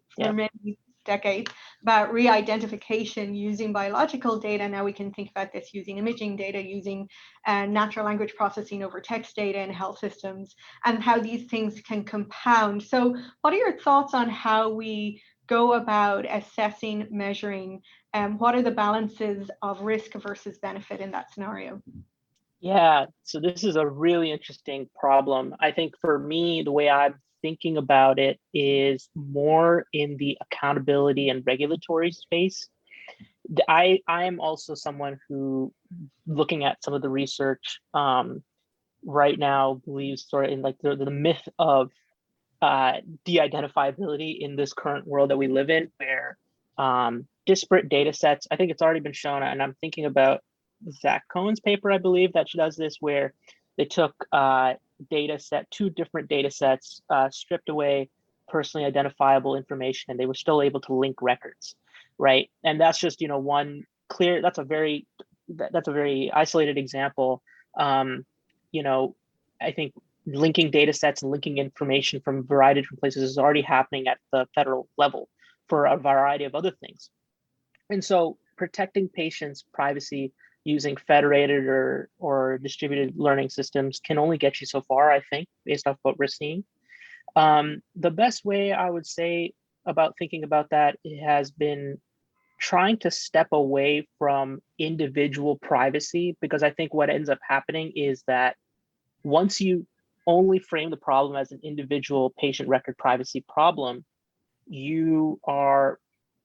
decades, about re-identification using biological data. Now we can think about this using imaging data, using natural language processing over text data in health systems, and how these things can compound. So what are your thoughts on how we go about assessing, measuring, and what are the balances of risk versus benefit in that scenario? Yeah, so this is a really interesting problem. I think for me, the way I'm thinking about it is more in the accountability and regulatory space. I am also someone who, looking at some of the research right now, believes sort of in like the myth of de-identifiability in this current world that we live in, where disparate data sets, I think it's already been shown, and I'm thinking about Zach Cohen's paper, I believe, that does this, where they took two different data sets, stripped away personally identifiable information, and they were still able to link records, right? And that's just, one clear, that's a very isolated example. I think linking data sets and linking information from a variety of different places is already happening at the federal level for a variety of other things. And so protecting patients' privacy using federated or distributed learning systems can only get you so far, I think, based off what we're seeing. The best way I would say about thinking about that has been trying to step away from individual privacy, because I think what ends up happening is that once you only frame the problem as an individual patient record privacy problem, you are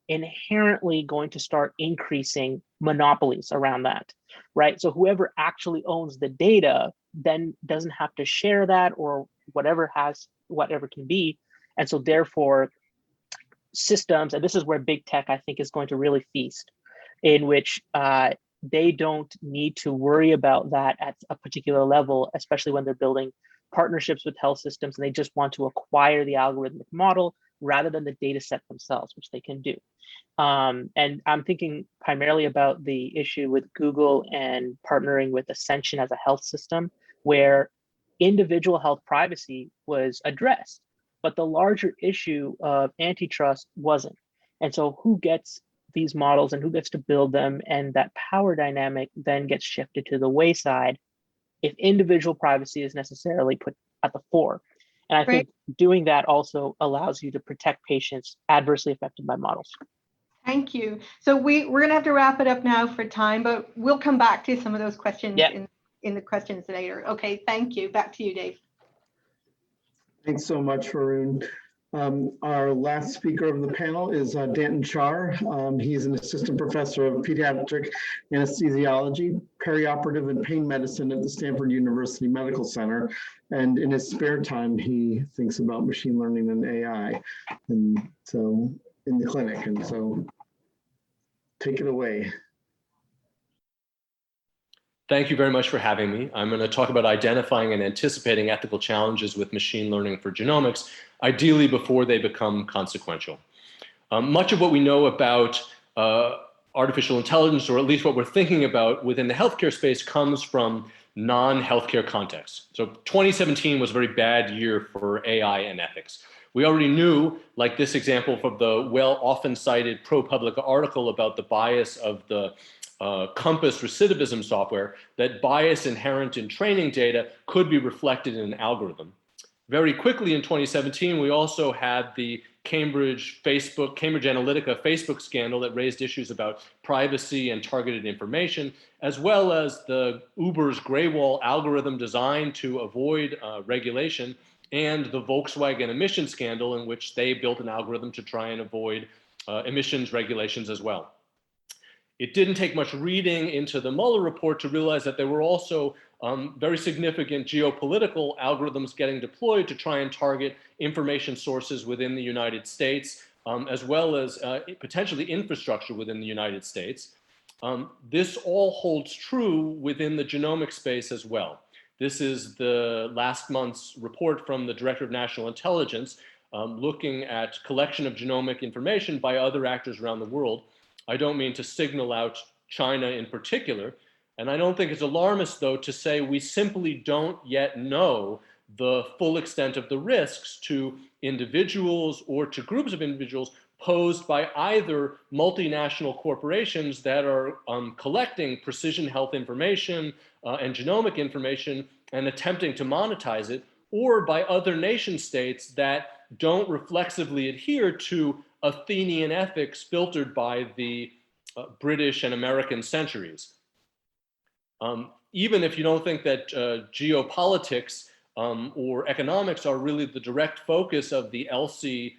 inherently going to start increasing monopolies around that, right? So whoever actually owns the data then doesn't have to share that or whatever can be. And so therefore systems, and this is where big tech I think is going to really feast, in which they don't need to worry about that at a particular level, especially when they're building partnerships with health systems and they just want to acquire the algorithmic model rather than the data set themselves, which they can do. And I'm thinking primarily about the issue with Google and partnering with Ascension as a health system, where individual health privacy was addressed, but the larger issue of antitrust wasn't. And so who gets these models and who gets to build them, and that power dynamic then gets shifted to the wayside if individual privacy is necessarily put at the fore. And I think doing that also allows you to protect patients adversely affected by models. Thank you. So we're going to have to wrap it up now for time, but we'll come back to some of those questions in the questions later. Okay, thank you. Back to you, Dave. Thanks so much, Varoon. Our last speaker of the panel is Danton Char. He's an assistant professor of pediatric anesthesiology, perioperative and pain medicine at the Stanford University Medical Center. And in his spare time, he thinks about machine learning and AI. And so in the clinic, and so take it away. Thank you very much for having me. I'm going to talk about identifying and anticipating ethical challenges with machine learning for genomics, ideally before they become consequential. Much of what we know about artificial intelligence, or at least what we're thinking about within the healthcare space, comes from non-healthcare contexts. So 2017 was a very bad year for AI and ethics. We already knew, like this example from the often cited ProPublica article about the bias of the Compass recidivism software, that bias inherent in training data could be reflected in an algorithm. Very quickly in 2017, we also had the Cambridge Analytica Facebook scandal that raised issues about privacy and targeted information, as well as the Uber's gray wall algorithm designed to avoid regulation, and the Volkswagen emission scandal, in which they built an algorithm to try and avoid emissions regulations as well. It didn't take much reading into the Mueller report to realize that there were also very significant geopolitical algorithms getting deployed to try and target information sources within the United States, as well as potentially infrastructure within the United States. This all holds true within the genomic space as well. This is the last month's report from the Director of National Intelligence, looking at collection of genomic information by other actors around the world. I don't mean to signal out China in particular, and I don't think it's alarmist, though, to say we simply don't yet know the full extent of the risks to individuals or to groups of individuals posed by either multinational corporations that are collecting precision health information and genomic information and attempting to monetize it, or by other nation states that don't reflexively adhere to Athenian ethics filtered by the British and American centuries. Even if you don't think that geopolitics or economics are really the direct focus of the ELSI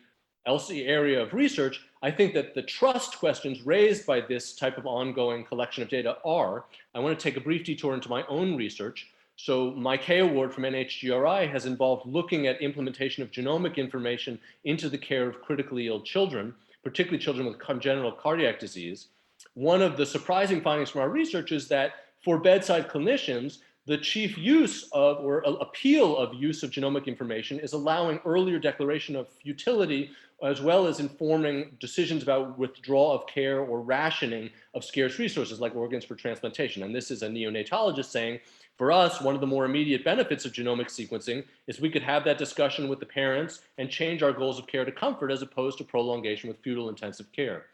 area of research, I think that the trust questions raised by this type of ongoing collection of data are. I want to take a brief detour into my own research. So my K award from NHGRI has involved looking at implementation of genomic information into the care of critically ill children, particularly children with congenital cardiac disease. One of the surprising findings from our research is that for bedside clinicians, the chief use of, or appeal of use of genomic information is allowing earlier declaration of futility, as well as informing decisions about withdrawal of care or rationing of scarce resources like organs for transplantation. And this is a neonatologist saying, for us, one of the more immediate benefits of genomic sequencing is we could have that discussion with the parents and change our goals of care to comfort as opposed to prolongation with futile intensive care.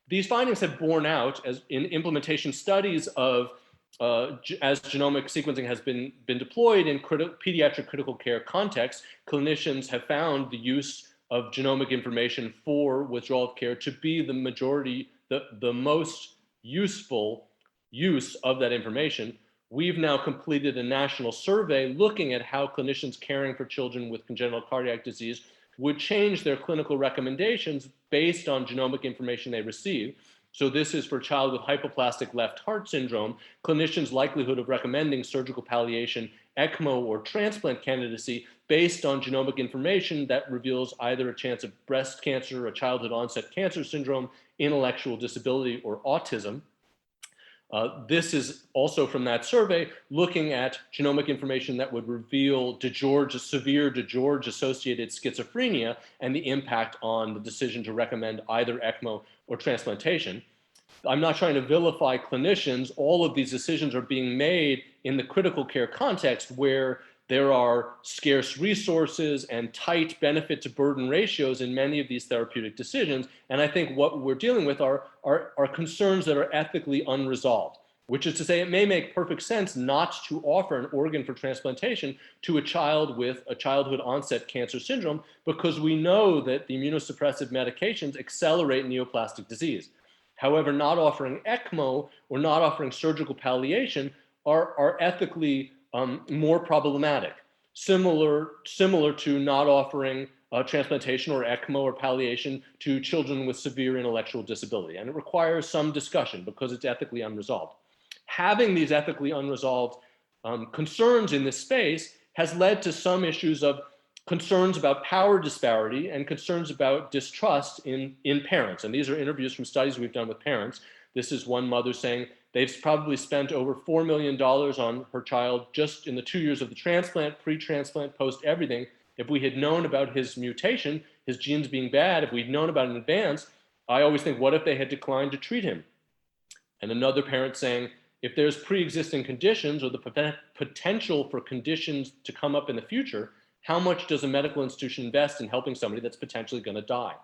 These findings have borne out as in implementation studies of as genomic sequencing has been deployed in pediatric critical care contexts. Clinicians have found the use of genomic information for withdrawal of care to be the majority, the most useful use of that information. We've now completed a national survey looking at how clinicians caring for children with congenital cardiac disease would change their clinical recommendations based on genomic information they receive. So this is for a child with hypoplastic left heart syndrome, clinicians' likelihood of recommending surgical palliation, ECMO, or transplant candidacy based on genomic information that reveals either a chance of breast cancer, a childhood onset cancer syndrome, intellectual disability, or autism. This is also from that survey looking at genomic information that would reveal severe DiGeorge-associated schizophrenia and the impact on the decision to recommend either ECMO or transplantation. I'm not trying to vilify clinicians. All of these decisions are being made in the critical care context where there are scarce resources and tight benefit to burden ratios in many of these therapeutic decisions. And I think what we're dealing with are concerns that are ethically unresolved, which is to say it may make perfect sense not to offer an organ for transplantation to a child with a childhood onset cancer syndrome because we know that the immunosuppressive medications accelerate neoplastic disease. However, not offering ECMO or not offering surgical palliation are ethically more problematic, similar to not offering transplantation or ECMO or palliation to children with severe intellectual disability. And it requires some discussion because it's ethically unresolved. Having these ethically unresolved concerns in this space has led to some issues of concerns about power disparity and concerns about distrust in parents. And these are interviews from studies we've done with parents. This is one mother saying they've probably spent over $4 million on her child just in the 2 years of the transplant, pre-transplant, post everything. If we had known about his mutation, his genes being bad, if we'd known about it in advance, I always think, what if they had declined to treat him? And another parent saying, if there's pre-existing conditions or the potential for conditions to come up in the future, how much does a medical institution invest in helping somebody that's potentially going to die?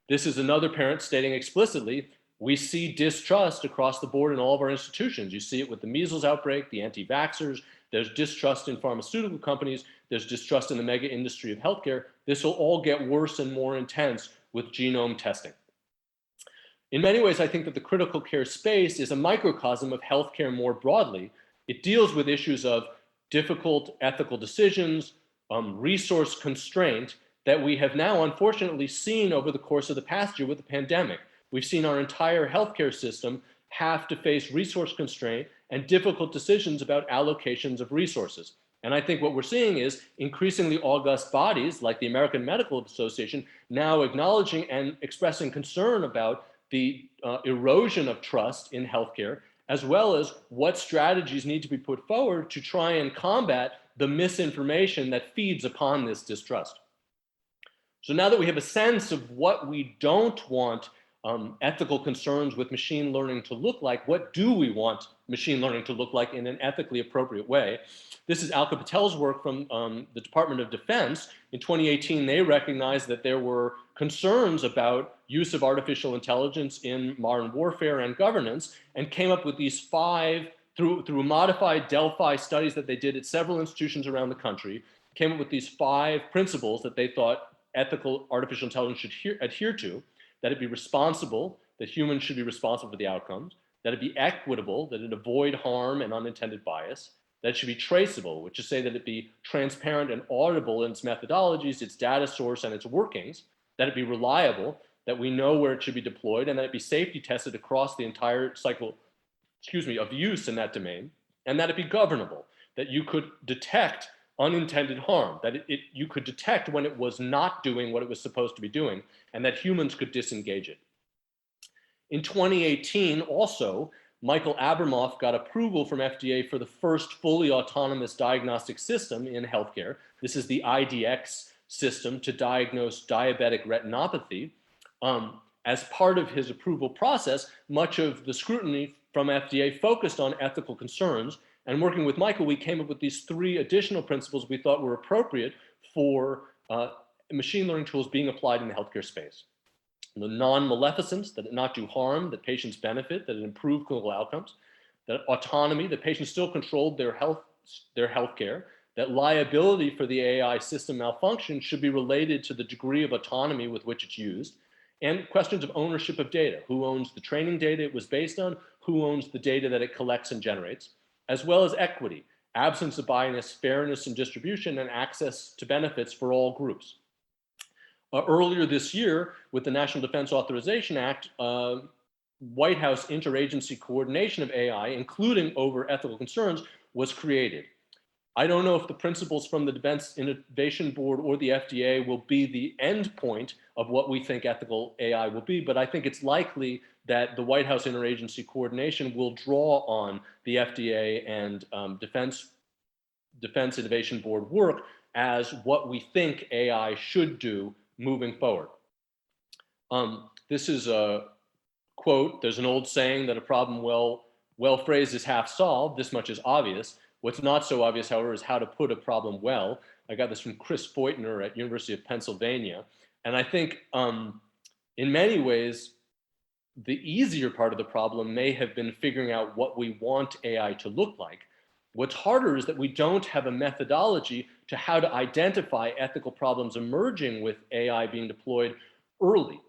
This is another parent stating explicitly, we see distrust across the board in all of our institutions. You see it with the measles outbreak, the anti-vaxxers, there's distrust in pharmaceutical companies, there's distrust in the mega industry of healthcare. This will all get worse and more intense with genome testing. In many ways, I think that the critical care space is a microcosm of healthcare more broadly. It deals with issues of difficult ethical decisions, resource constraint that we have now unfortunately seen over the course of the past year with the pandemic. We've seen our entire healthcare system have to face resource constraint and difficult decisions about allocations of resources. And I think what we're seeing is increasingly august bodies like the American Medical Association now acknowledging and expressing concern about the erosion of trust in healthcare, as well as what strategies need to be put forward to try and combat the misinformation that feeds upon this distrust. So now that we have a sense of what we don't want ethical concerns with machine learning to look like, what do we want machine learning to look like in an ethically appropriate way? This is Alka Patel's work from the Department of Defense. In 2018, they recognized that there were concerns about use of artificial intelligence in modern warfare and governance, and came up with these 5, through modified Delphi studies that they did at several institutions around the country, came up with these 5 principles that they thought ethical artificial intelligence should adhere to, that it be responsible, that humans should be responsible for the outcomes, that it be equitable, that it avoid harm and unintended bias, that it should be traceable, which is to say that it be transparent and auditable in its methodologies, its data source, and its workings, that it be reliable, that we know where it should be deployed, and that it be safety tested across the entire cycle, of use in that domain, and that it be governable, that you could detect unintended harm, that you could detect when it was not doing what it was supposed to be doing, and that humans could disengage it. In 2018, also, Michael Abramoff got approval from FDA for the first fully autonomous diagnostic system in healthcare. This is the IDX system to diagnose diabetic retinopathy. As part of his approval process, much of the scrutiny from FDA focused on ethical concerns. And working with Michael, we came up with these 3 additional principles we thought were appropriate for machine learning tools being applied in the healthcare space. The non-maleficence, that it not do harm, that patients benefit, that it improve clinical outcomes, that autonomy, that patients still controlled their healthcare, that liability for the AI system malfunction should be related to the degree of autonomy with which it's used, and questions of ownership of data. Who owns the training data it was based on? Who owns the data that it collects and generates? As well as equity, absence of bias, fairness in distribution, and access to benefits for all groups. Earlier this year, with the National Defense Authorization Act, White House interagency coordination of AI, including over ethical concerns, was created. I don't know if the principles from the Defense Innovation Board or the FDA will be the end point of what we think ethical AI will be, but I think it's likely that the White House interagency coordination will draw on the FDA and Defense Innovation Board work as what we think AI should do moving forward. This is a quote. There's an old saying that a problem well phrased is half solved. This much is obvious. What's not so obvious, however, is how to put a problem well. I got this from Chris Feutner at University of Pennsylvania. And I think in many ways, the easier part of the problem may have been figuring out what we want AI to look like. What's harder is that we don't have a methodology to how to identify ethical problems emerging with AI being deployed early.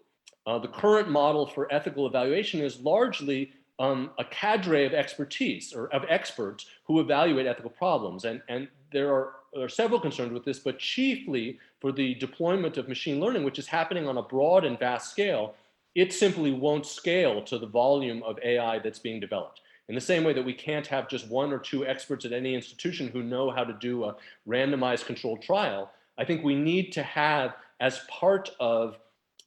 The current model for ethical evaluation is largely a cadre of expertise or of experts who evaluate ethical problems. And there are several concerns with this, but chiefly for the deployment of machine learning, which is happening on a broad and vast scale, it simply won't scale to the volume of AI that's being developed. In the same way that we can't have just 1 or 2 experts at any institution who know how to do a randomized controlled trial, I think we need to have, as part of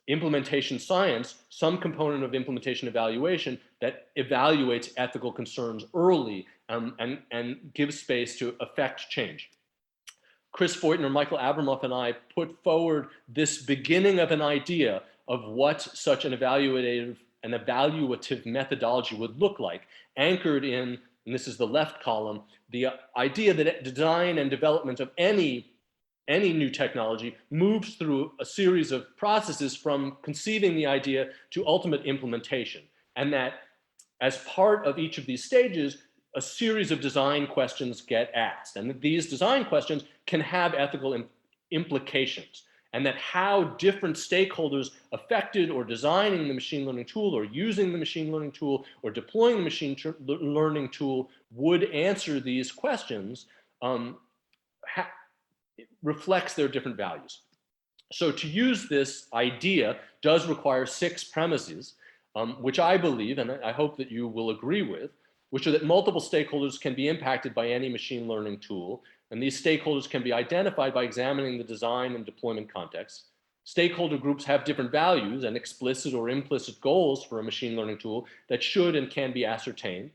implementation science, some component of implementation evaluation that evaluates ethical concerns early and gives space to affect change. Chris Feutner, Michael Abramoff, and I put forward this beginning of an idea of what such an evaluative methodology would look like, anchored in, and this is the left column, the idea that design and development of any new technology moves through a series of processes from conceiving the idea to ultimate implementation. And that as part of each of these stages, a series of design questions get asked. And that these design questions can have ethical implications. And that how different stakeholders affected or designing the machine learning tool or using the machine learning tool or deploying the machine learning tool would answer these questions reflects their different values. So to use this idea does require 6 premises, which I believe, and I hope that you will agree with, which are that multiple stakeholders can be impacted by any machine learning tool, and these stakeholders can be identified by examining the design and deployment context. Stakeholder groups have different values and explicit or implicit goals for a machine learning tool that should and can be ascertained.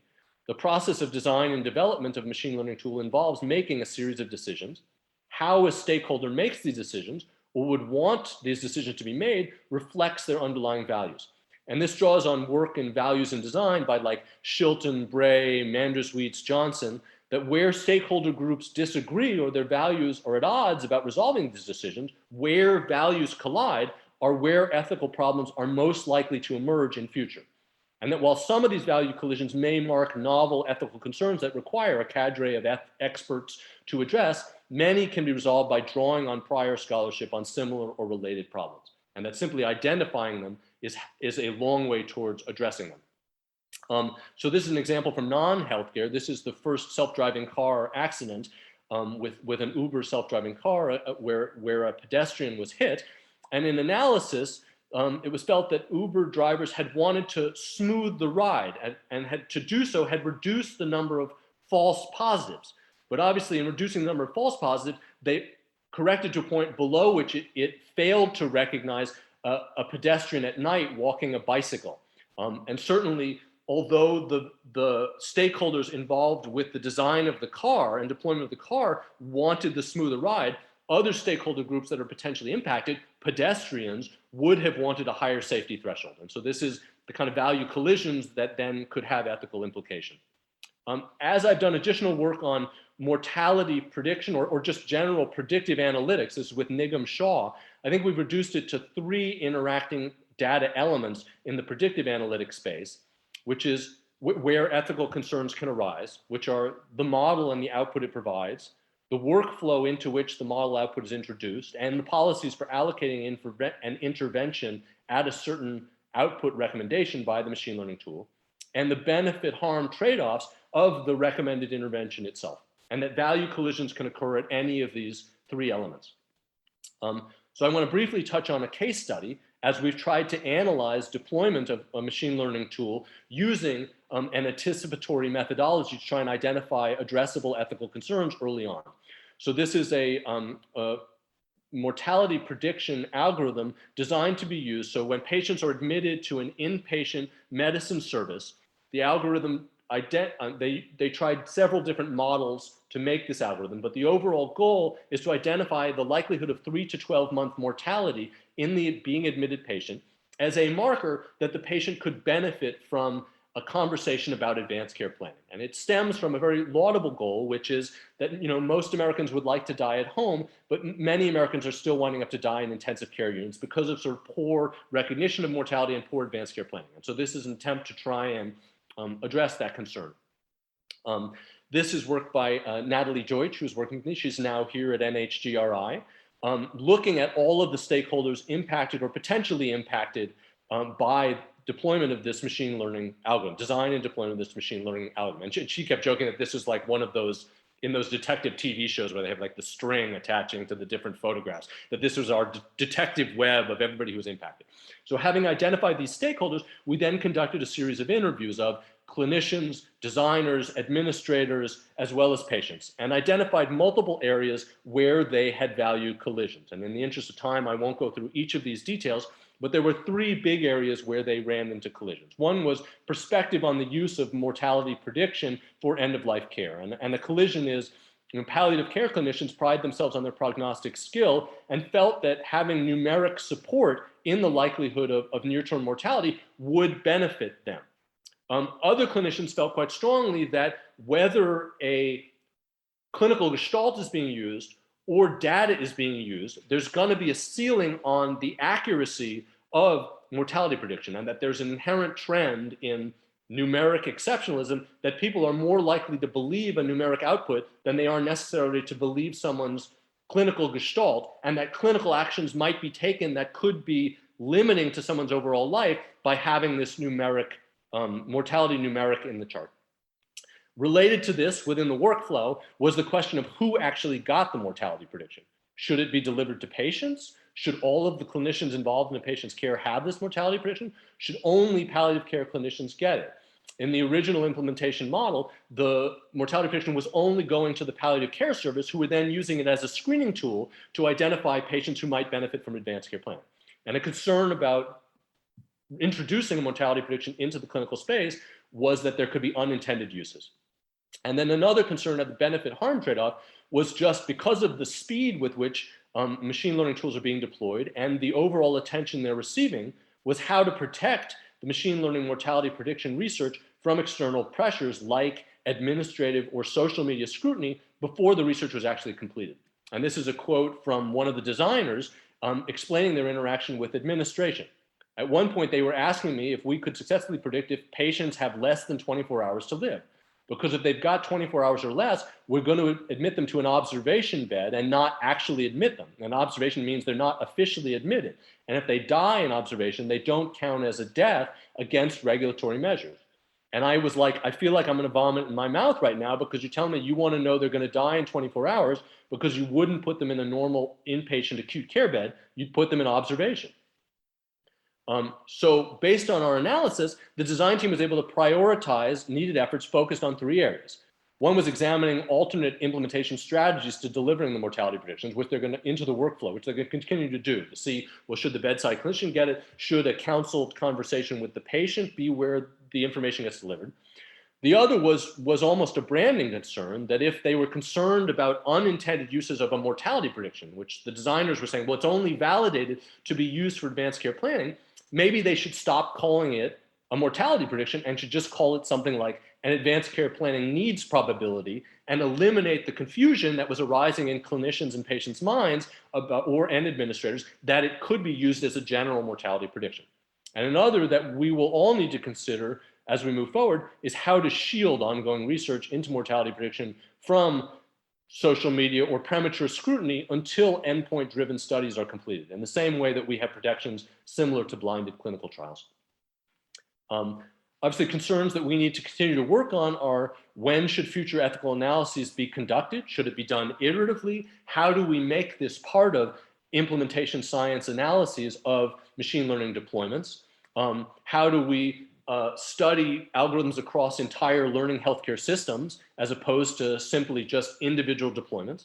The process of design and development of a machine learning tool involves making a series of decisions. How a stakeholder makes these decisions or would want these decisions to be made reflects their underlying values. And this draws on work in values and design by like Shilton, Bray, Mandersweets, Johnson, that where stakeholder groups disagree or their values are at odds about resolving these decisions, where values collide are where ethical problems are most likely to emerge in future. And that while some of these value collisions may mark novel ethical concerns that require a cadre of experts to address, many can be resolved by drawing on prior scholarship on similar or related problems. And that simply identifying them is a long way towards addressing them. So this is an example from non-healthcare. This is the first self-driving car accident with an Uber self-driving car where a pedestrian was hit. And in analysis, it was felt that Uber drivers had wanted to smooth the ride and had to do so had reduced the number of false positives. But obviously in reducing the number of false positives, they corrected to a point below which it failed to recognize a pedestrian at night walking a bicycle. And certainly although the stakeholders involved with the design of the car and deployment of the car wanted the smoother ride, other stakeholder groups that are potentially impacted, pedestrians, would have wanted a higher safety threshold. And so this is the kind of value collisions that then could have ethical implications. As I've done additional work on mortality prediction or just general predictive analytics, this is with Nigam Shah, I think we've reduced it to 3 interacting data elements in the predictive analytics space, which is where ethical concerns can arise, which are the model and the output it provides, the workflow into which the model output is introduced, and the policies for allocating an intervention at a certain output recommendation by the machine learning tool, and the benefit-harm trade-offs of the recommended intervention itself, and that value collisions can occur at any of these 3 elements. So I want to briefly touch on a case study as we've tried to analyze deployment of a machine learning tool using an anticipatory methodology to try and identify addressable ethical concerns early on. So this is a mortality prediction algorithm designed to be used. So when patients are admitted to an inpatient medicine service, the algorithm, they tried several different models to make this algorithm, but the overall goal is to identify the likelihood of 3 to 12-month mortality in the being admitted patient as a marker that the patient could benefit from a conversation about advanced care planning. And it stems from a very laudable goal, which is that most Americans would like to die at home, but many Americans are still winding up to die in intensive care units because of sort of poor recognition of mortality and poor advanced care planning. And so this is an attempt to try and address that concern. This is work by Natalie Deutsch, who's working with me. She's now here at NHGRI, looking at all of the stakeholders impacted or potentially impacted by deployment of this machine learning algorithm, design and deployment of this machine learning algorithm. And she kept joking that this is like one of those, in those detective TV shows where they have like the string attaching to the different photographs, that this was our detective web of everybody who was impacted. So having identified these stakeholders, we then conducted a series of interviews of clinicians, designers, administrators, as well as patients, and identified multiple areas where they had value collisions. And in the interest of time, I won't go through each of these details, but there were 3 big areas where they ran into collisions. One was perspective on the use of mortality prediction for end-of-life care. And the collision is, palliative care clinicians pride themselves on their prognostic skill and felt that having numeric support in the likelihood of near-term mortality would benefit them. Other clinicians felt quite strongly that whether a clinical gestalt is being used or data is being used, there's going to be a ceiling on the accuracy of mortality prediction, and that there's an inherent trend in numeric exceptionalism that people are more likely to believe a numeric output than they are necessarily to believe someone's clinical gestalt, and that clinical actions might be taken that could be limiting to someone's overall life by having this numeric mortality numeric in the chart. Related to this within the workflow was the question of who actually got the mortality prediction. Should it be delivered to patients? Should all of the clinicians involved in a patient's care have this mortality prediction? Should only palliative care clinicians get it? In the original implementation model, the mortality prediction was only going to the palliative care service, who were then using it as a screening tool to identify patients who might benefit from advanced care planning. And a concern about introducing a mortality prediction into the clinical space was that there could be unintended uses. And then another concern of the benefit-harm trade-off was just because of the speed with which machine learning tools are being deployed and the overall attention they're receiving, was how to protect the machine learning mortality prediction research from external pressures like administrative or social media scrutiny before the research was actually completed. And this is a quote from one of the designers explaining their interaction with administration. At one point, they were asking me if we could successfully predict if patients have less than 24 hours to live. Because if they've got 24 hours or less, we're going to admit them to an observation bed and not actually admit them. An observation means they're not officially admitted. And if they die in observation, they don't count as a death against regulatory measures. And I was like, I feel like I'm going to vomit in my mouth right now because you're telling me you want to know they're going to die in 24 hours because you wouldn't put them in a normal inpatient acute care bed. You'd put them in observation. So based on our analysis, the design team was able to prioritize needed efforts focused on 3 areas. One was examining alternate implementation strategies to delivering the mortality predictions, which they're going to into the workflow, which they're going to continue to do to see, well, should the bedside clinician get it? Should a counseled conversation with the patient be where the information gets delivered. The other was almost a branding concern, that if they were concerned about unintended uses of a mortality prediction, which the designers were saying, well, it's only validated to be used for advanced care planning, maybe they should stop calling it a mortality prediction and should just call it something like an advanced care planning needs probability, and eliminate the confusion that was arising in clinicians and patients' minds about, and administrators, that it could be used as a general mortality prediction. And another that we will all need to consider as we move forward is how to shield ongoing research into mortality prediction from social media or premature scrutiny until endpoint-driven studies are completed, in the same way that we have protections similar to blinded clinical trials. Obviously, concerns that we need to continue to work on are: when should future ethical analyses be conducted? Should it be done iteratively? How do we make this part of implementation science analyses of machine learning deployments? How do we study algorithms across entire learning healthcare systems as opposed to simply just individual deployments?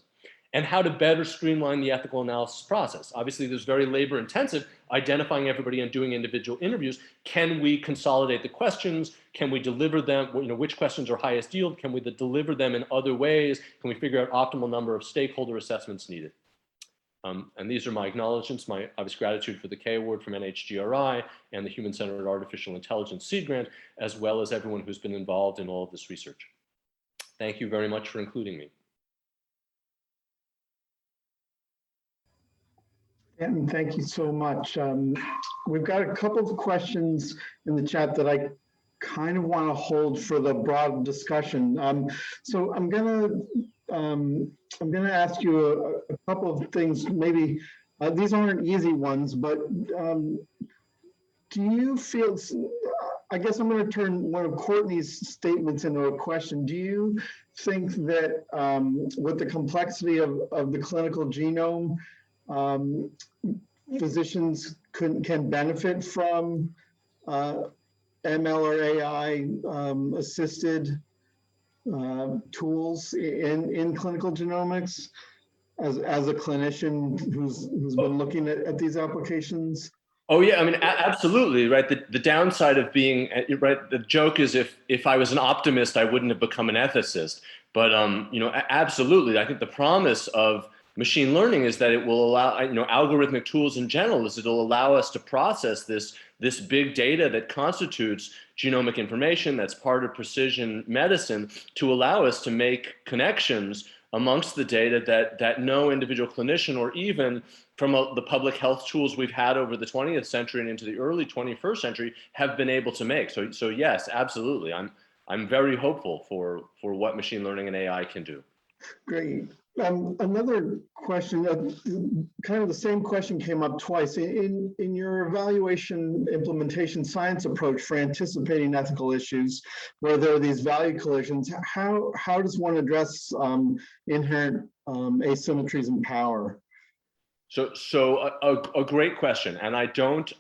And how to better streamline the ethical analysis process. Obviously, there's very labor intensive identifying everybody and doing individual interviews. Can we consolidate the questions? Can we deliver them? Which questions are highest yield? Can we deliver them in other ways? Can we figure out optimal number of stakeholder assessments needed? And these are my acknowledgements, my obvious gratitude for the K Award from NHGRI and the Human Centered Artificial Intelligence Seed Grant, as well as everyone who's been involved in all of this research. Thank you very much for including me. And thank you so much. We've got a couple of questions in the chat that I kind of want to hold for the broad discussion. So I'm gonna ask you a couple of things. Maybe these aren't easy ones, but do you feel? I guess I'm going to turn one of Courtney's statements into a question. Do you think that with the complexity of the clinical genome, physicians can benefit from ML or AI assisted tools in clinical genomics as a clinician who's been looking at these applications? Oh yeah, I mean, absolutely, right? The downside of being, right, the joke is if I was an optimist, I wouldn't have become an ethicist. But absolutely, I think the promise of machine learning is that it will allow, algorithmic tools in general, is it'll allow us to process this big data that constitutes genomic information that's part of precision medicine, to allow us to make connections amongst the data that no individual clinician, or even from the public health tools we've had over the 20th century and into the early 21st century, have been able to make. So yes, absolutely. I'm very hopeful for what machine learning and AI can do. Great. Another question, kind of the same question came up twice. In your evaluation implementation science approach for anticipating ethical issues, where there are these value collisions, how does one address inherent asymmetries in power? So a great question, and I don't.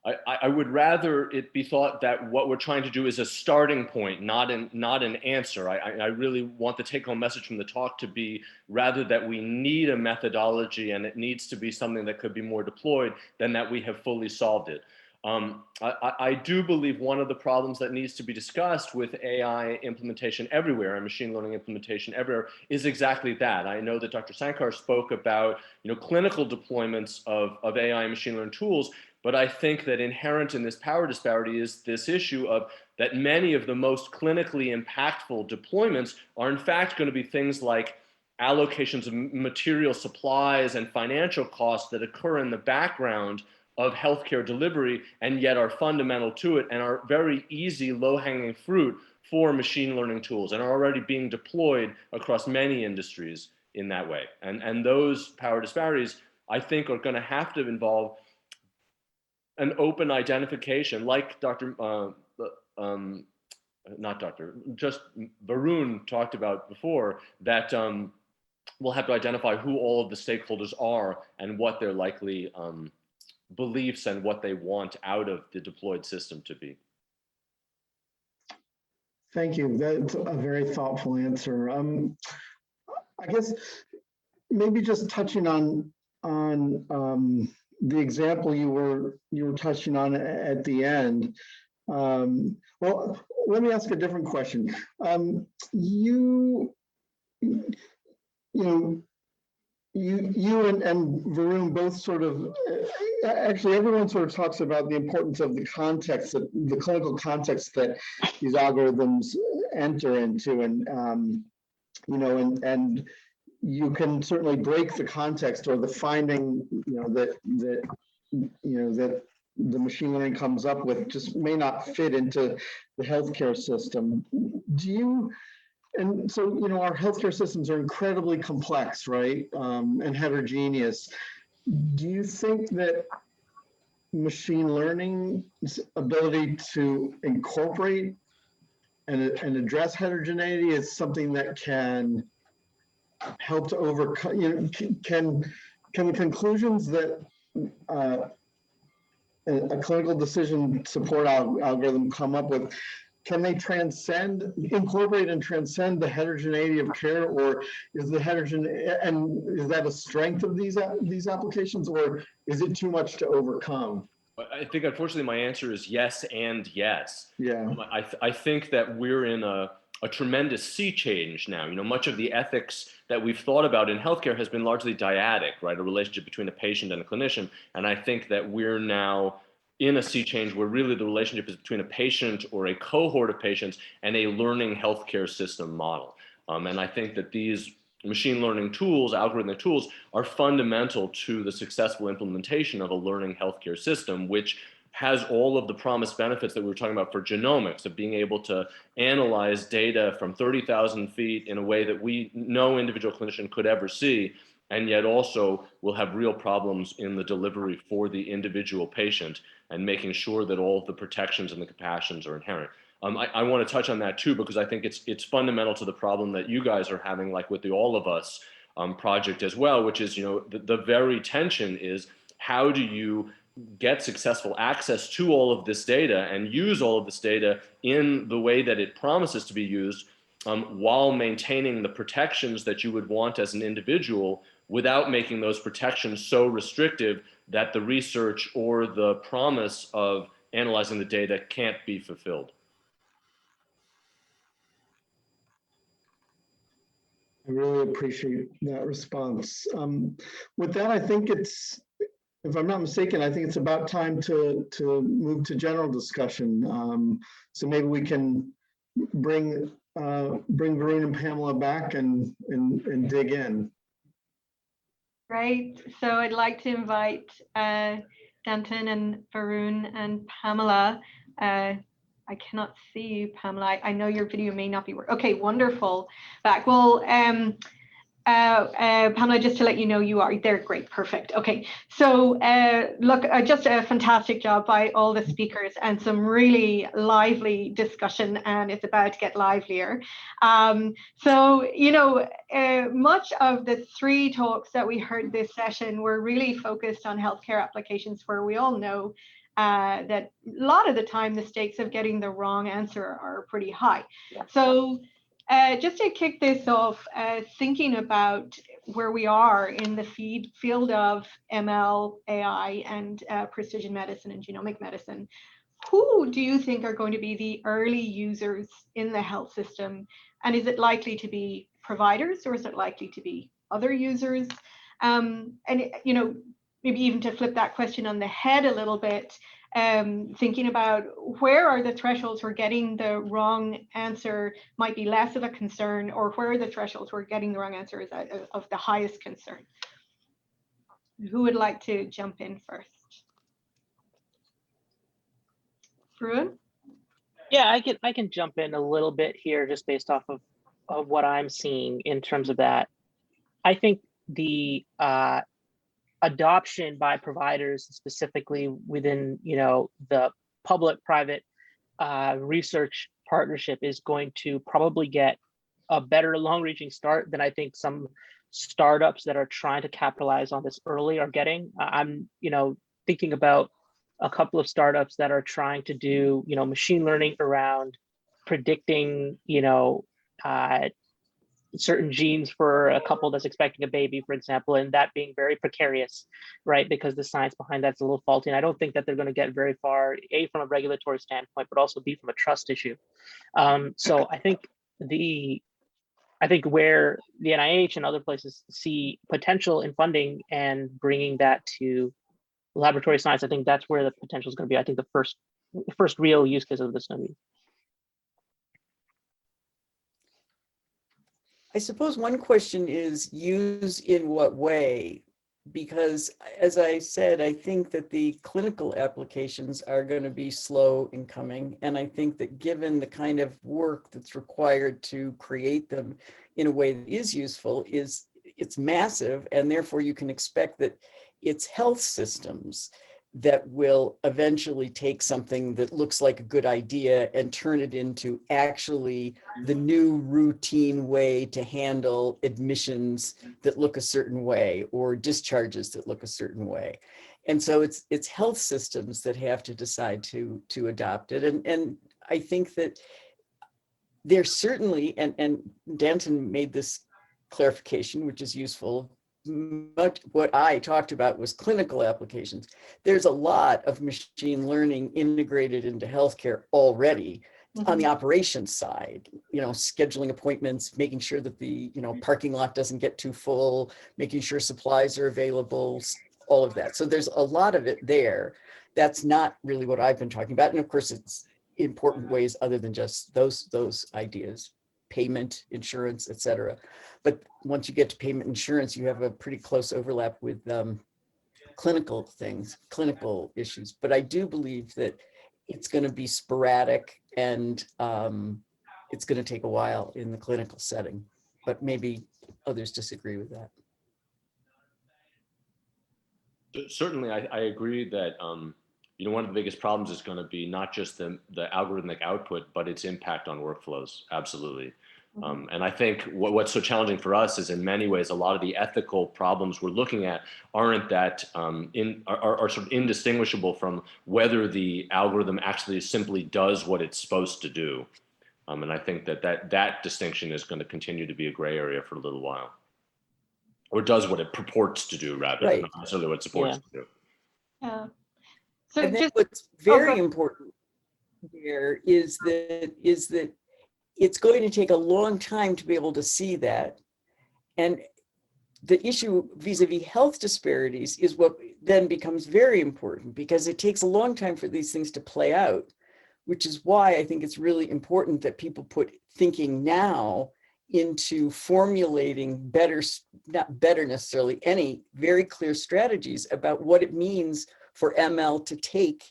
I would rather it be thought that what we're trying to do is a starting point, not an answer. I really want the take-home message from the talk to be rather that we need a methodology and it needs to be something that could be more deployed than that we have fully solved it. I do believe one of the problems that needs to be discussed with AI implementation everywhere and machine learning implementation everywhere is exactly that. I know that Dr. Sankar spoke about clinical deployments of AI and machine learning tools, but I think that inherent in this power disparity is this issue of that many of the most clinically impactful deployments are in fact going to be things like allocations of material supplies and financial costs that occur in the background of healthcare delivery, and yet are fundamental to it and are very easy, low-hanging fruit for machine learning tools and are already being deployed across many industries in that way. And those power disparities, I think, are going to have to involve an open identification, like just Varoon talked about before, that we'll have to identify who all of the stakeholders are and what their likely beliefs and what they want out of the deployed system to be. Thank you. That's a very thoughtful answer. I guess maybe just touching on the example you were touching on at the end. Well, let me ask a different question. You know, you and Varoon both sort of, actually everyone sort of talks about the importance of the context, the clinical context that these algorithms enter into, and you know, and you can certainly break the context or the finding, you know, that the machine learning comes up with just may not fit into the healthcare system. And so, you know, our healthcare systems are incredibly complex, right? And heterogeneous. Do you think that machine learning's ability to incorporate and address heterogeneity is something that can help to overcome, you know, can the conclusions that a clinical decision support algorithm come up with, can they incorporate and transcend the heterogeneity of care, or is the heterogeneity, and is that a strength of these applications, or is it too much to overcome? I think, unfortunately, my answer is yes and yes. Yeah. I think that we're in a tremendous sea change now. You know, much of the ethics that we've thought about in healthcare has been largely dyadic, right? A relationship between a patient and a clinician. And I think that we're now in a sea change where really the relationship is between a patient or a cohort of patients and a learning healthcare system model. And I think that these machine learning tools, algorithmic tools, are fundamental to the successful implementation of a learning healthcare system, which has all of the promised benefits that we were talking about for genomics, of being able to analyze data from 30,000 feet in a way that no individual clinician could ever see, and yet also will have real problems in the delivery for the individual patient, and making sure that all of the protections and the compassions are inherent. I want to touch on that too, because I think it's fundamental to the problem that you guys are having, like with the All of Us project as well, which is, you know, the very tension is, how do you get successful access to all of this data and use all of this data in the way that it promises to be used, while maintaining the protections that you would want as an individual, without making those protections so restrictive that the research or the promise of analyzing the data can't be fulfilled. I really appreciate that response. With that, I think it's, if I'm not mistaken, I think it's about time to move to general discussion. So maybe we can bring Varoon and Pamela back and dig in. Great. So I'd like to invite Danton and Varoon and Pamela. I cannot see you, Pamela. I know your video may not be working. Okay, wonderful. Back. Well, Pamela, just to let you know, you are there. Great, perfect. Okay, so look, just a fantastic job by all the speakers and some really lively discussion, and it's about to get livelier. So, you know, much of the three talks that we heard this session were really focused on healthcare applications, where we all know that a lot of the time the stakes of getting the wrong answer are pretty high. Yeah. So just to kick this off, thinking about where we are in the field of ML, AI, and precision medicine and genomic medicine, who do you think are going to be the early users in the health system? And is it likely to be providers, or is it likely to be other users? And, you know, maybe even to flip that question on the head a little bit, thinking about where are the thresholds where getting the wrong answer might be less of a concern, or where are the thresholds where getting the wrong answer is of the highest concern? Who would like to jump in first? Varoon? Yeah, I can jump in a little bit here, just based off of what I'm seeing in terms of that. I think the adoption by providers, specifically within, you know, the public-private research partnership, is going to probably get a better long-reaching start than I think some startups that are trying to capitalize on this early are getting. I'm, you know, thinking about a couple of startups that are trying to do, you know, machine learning around predicting, you know, certain genes for a couple that's expecting a baby, for example, and that being very precarious, right? Because the science behind that's a little faulty. And I don't think that they're going to get very far, A, from a regulatory standpoint, but also B, from a trust issue. So I think where the NIH and other places see potential in funding and bringing that to laboratory science, I think that's where the potential is going to be. I think the first real use case of this is going to be. I suppose one question is use in what way? Because as I said, I think that the clinical applications are going to be slow in coming. And I think that given the kind of work that's required to create them in a way that is useful, it's massive. And therefore you can expect that it's health systems that will eventually take something that looks like a good idea and turn it into actually the new routine way to handle admissions that look a certain way or discharges that look a certain way. And so it's health systems that have to decide to adopt it. And I think that there's certainly, and Danton made this clarification, which is useful, much what I talked about was clinical applications. There's a lot of machine learning integrated into healthcare already on the operations side, scheduling appointments, making sure that the, parking lot doesn't get too full, making sure supplies are available, all of that. So there's a lot of it there. That's not really what I've been talking about. And of course, it's important ways other than just those ideas, payment, insurance, et cetera. But once you get to payment insurance, you have a pretty close overlap with clinical things, clinical issues. But I do believe that it's going to be sporadic and it's going to take a while in the clinical setting. But maybe others disagree with that. Certainly, I agree that one of the biggest problems is going to be not just the algorithmic output, but its impact on workflows. Absolutely. And I think what's so challenging for us is in many ways, a lot of the ethical problems we're looking at aren't that are sort of indistinguishable from whether the algorithm actually simply does what it's supposed to do. And I think that distinction is going to continue to be a gray area for a little while. Or does what it purports to do, rather, right. not necessarily what it supports to do. Yeah. So and then what's very important there is that it's going to take a long time to be able to see that. And the issue vis-a-vis health disparities is what then becomes very important, because it takes a long time for these things to play out, which is why I think it's really important that people put thinking now into formulating better, not better necessarily, any very clear strategies about what it means for ML to take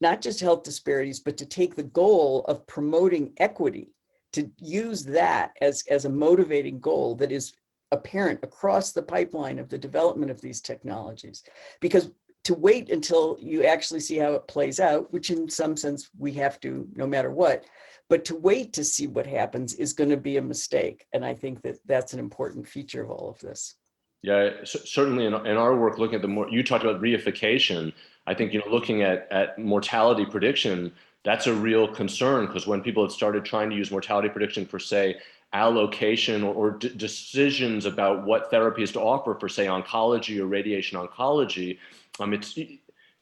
not just health disparities, but to take the goal of promoting equity, to use that as a motivating goal that is apparent across the pipeline of the development of these technologies. Because to wait until you actually see how it plays out, which in some sense we have to no matter what, but to wait to see what happens is going to be a mistake. And I think that that's an important feature of all of this. Yeah, certainly in our work, looking at you talked about reification. I think, looking at mortality prediction, that's a real concern, because when people have started trying to use mortality prediction for, say, allocation or decisions about what therapies to offer for, say, oncology or radiation oncology,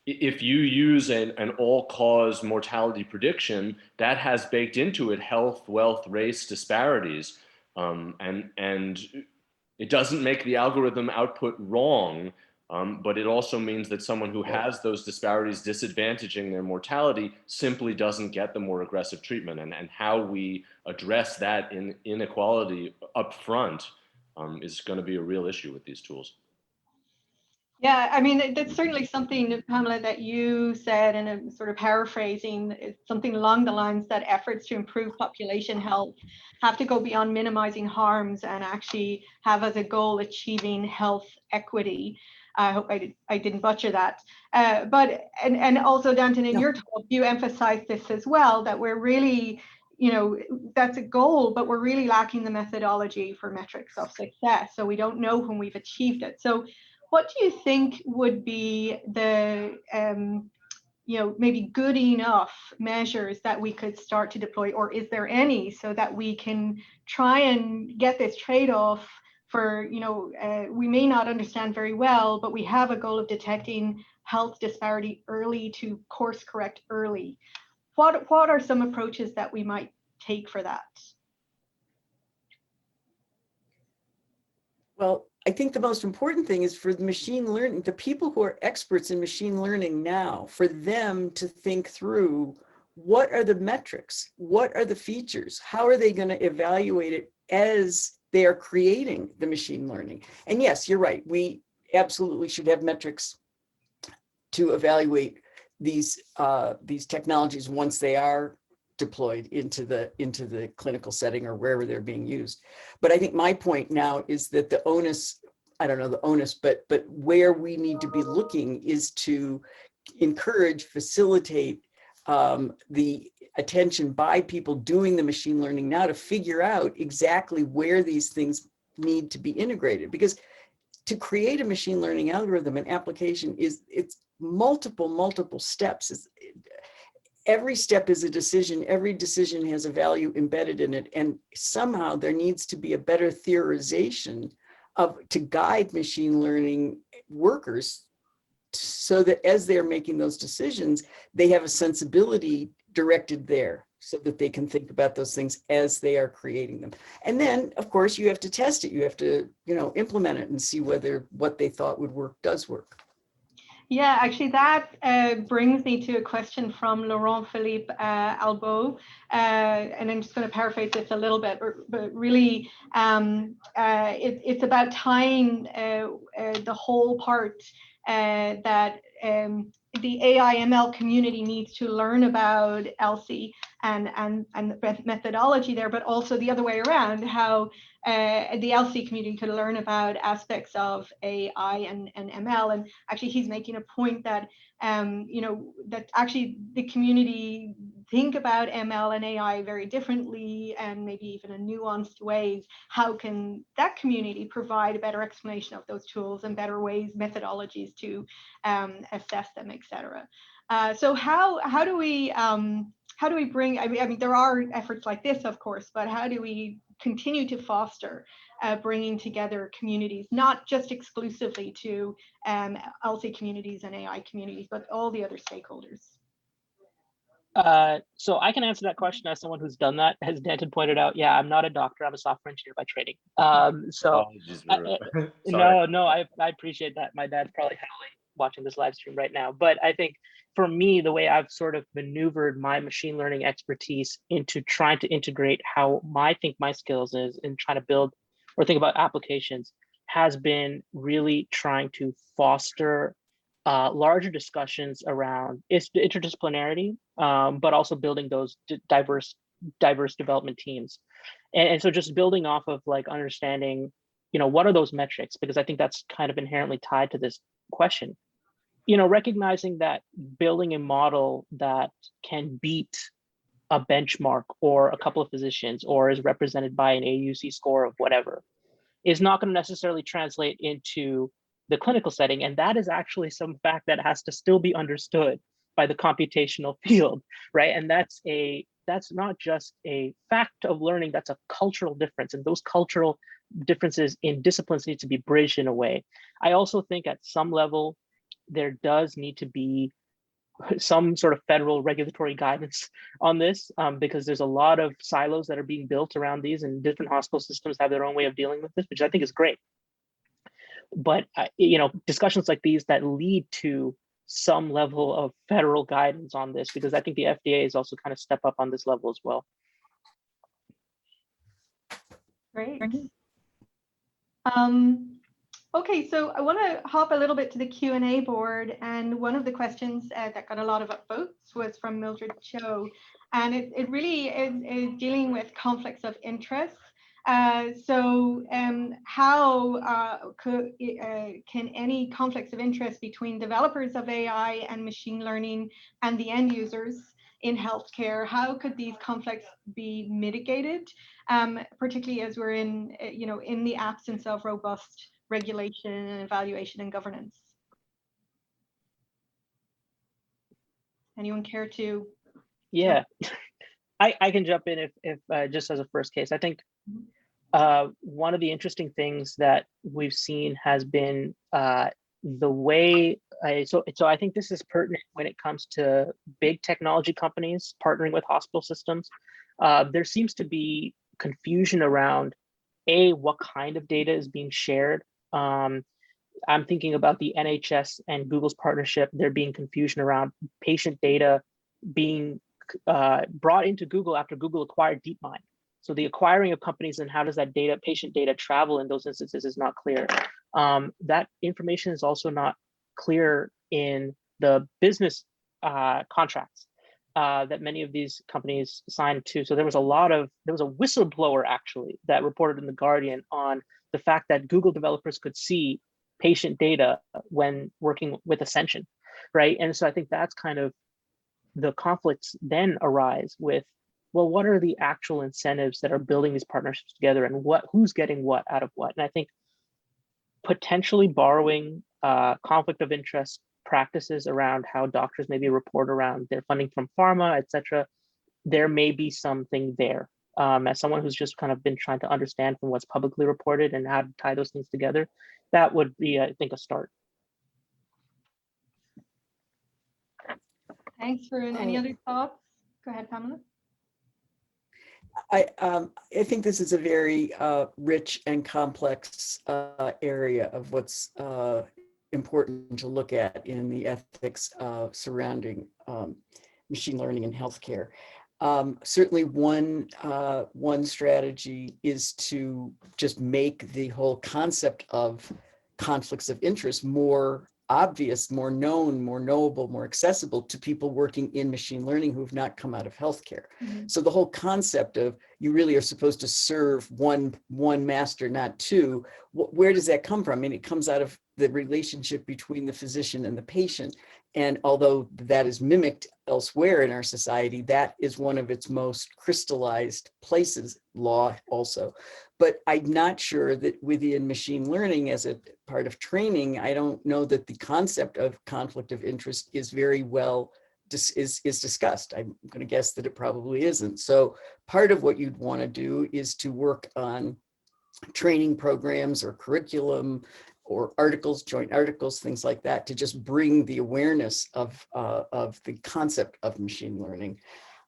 if you use an all-cause mortality prediction, that has baked into it health, wealth, race disparities, and it doesn't make the algorithm output wrong, but it also means that someone who has those disparities disadvantaging their mortality simply doesn't get the more aggressive treatment. And how we address that inequality up front is going to be a real issue with these tools. Yeah, I mean, that's certainly something, Pamela, that you said, and I'm sort of paraphrasing, it's something along the lines that efforts to improve population health have to go beyond minimizing harms and actually have as a goal achieving health equity. I hope I didn't butcher that. But also, Danton, in your talk, you emphasized this as well, that we're really, that's a goal, but we're really lacking the methodology for metrics of success. So we don't know when we've achieved it. So what do you think would be the maybe good enough measures that we could start to deploy, or is there any, so that we can try and get this trade-off for, we may not understand very well, but we have a goal of detecting health disparity early to course correct early. What are some approaches that we might take for that? Well, I think the most important thing is for the machine learning, the people who are experts in machine learning now, for them to think through what are the metrics, what are the features, how are they going to evaluate it as they are creating the machine learning. And yes, you're right, we absolutely should have metrics to evaluate these technologies once they are deployed into the clinical setting or wherever they're being used. But I think my point now is that the onus, I don't know the onus, but where we need to be looking is to encourage, facilitate the attention by people doing the machine learning now to figure out exactly where these things need to be integrated. Because to create a machine learning algorithm and application it's multiple steps. Every step is a decision. Every decision has a value embedded in it. And somehow there needs to be a better theorization to guide machine learning workers so that as they're making those decisions, they have a sensibility directed there so that they can think about those things as they are creating them. And then, of course, you have to test it. You have to, implement it and see whether what they thought would work does work. Yeah, actually, that brings me to a question from Laurent Philippe Albo, and I'm just going to paraphrase this a little bit, but really, it's about tying the whole part that the AI ML community needs to learn about ELSI and the methodology there, but also the other way around, how the ELSI community could learn about aspects of AI and ML. And actually, he's making a point that, that actually the community think about ML and AI very differently and maybe even in nuanced ways. How can that community provide a better explanation of those tools and better ways, methodologies to assess them, etc. So how do we bring, I mean, there are efforts like this, of course, but how do we continue to foster bringing together communities, not just exclusively to ELSI communities and AI communities, but all the other stakeholders? So I can answer that question as someone who's done that. As Danton pointed out, yeah, I'm not a doctor. I'm a software engineer by training. No, I appreciate that. My dad's probably howling watching this live stream right now. But I think for me, the way I've sort of maneuvered my machine learning expertise into trying to integrate how my skills is in trying to build or think about applications has been really trying to foster larger discussions around interdisciplinarity, but also building those diverse development teams. And so just building off of like understanding, what are those metrics? Because I think that's kind of inherently tied to this question. Recognizing that building a model that can beat a benchmark or a couple of physicians or is represented by an AUC score of whatever is not going to necessarily translate into the clinical setting. And that is actually some fact that has to still be understood by the computational field, right? And that's not just a fact of learning, that's a cultural difference. And those cultural differences in disciplines need to be bridged in a way. I also think at some level, there does need to be some sort of federal regulatory guidance on this, because there's a lot of silos that are being built around these, and different hospital systems have their own way of dealing with this, which I think is great. But discussions like these that lead to some level of federal guidance on this, because I think the FDA is also kind of step up on this level as well. Great. Okay, so I want to hop a little bit to the Q&A board, and one of the questions that got a lot of votes was from Mildred Cho, and it really is dealing with conflicts of interest. So how can any conflicts of interest between developers of AI and machine learning and the end users in healthcare, how could these conflicts be mitigated, particularly as we're in the absence of robust regulation and evaluation and governance? Anyone care to? Yeah, I can jump in if just as a first case. I think one of the interesting things that we've seen has been the way. So I think this is pertinent when it comes to big technology companies partnering with hospital systems. There seems to be confusion around what kind of data is being shared. I'm thinking about the NHS and Google's partnership. There being confusion around patient data being brought into Google after Google acquired DeepMind. So the acquiring of companies and how does that data, patient data, travel in those instances is not clear. That information is also not clear in the business contracts that many of these companies signed to. So there was a whistleblower actually that reported in The Guardian on the fact that Google developers could see patient data when working with Ascension, right? And so I think that's kind of the conflicts then arise with, well, what are the actual incentives that are building these partnerships together, and who's getting what out of what? And I think potentially borrowing conflict of interest practices around how doctors maybe report around their funding from pharma, et cetera, there may be something there. As someone who's just kind of been trying to understand from what's publicly reported and how to tie those things together, that would be, I think, a start. Thanks, Varun. Any other thoughts? Go ahead, Pamela. I think this is a very rich and complex area of what's important to look at in the ethics surrounding machine learning in healthcare. Certainly one strategy is to just make the whole concept of conflicts of interest more obvious, more known, more knowable, more accessible to people working in machine learning who've not come out of healthcare. Mm-hmm. So the whole concept of you really are supposed to serve one master, not two, where does that come from? I mean, it comes out of the relationship between the physician and the patient. And although that is mimicked elsewhere in our society, that is one of its most crystallized places, law also. But I'm not sure that within machine learning as a part of training, I don't know that the concept of conflict of interest is very well is discussed. I'm going to guess that it probably isn't. So part of what you'd want to do is to work on training programs or curriculum or articles, joint articles, things like that, to just bring the awareness of the concept of machine learning.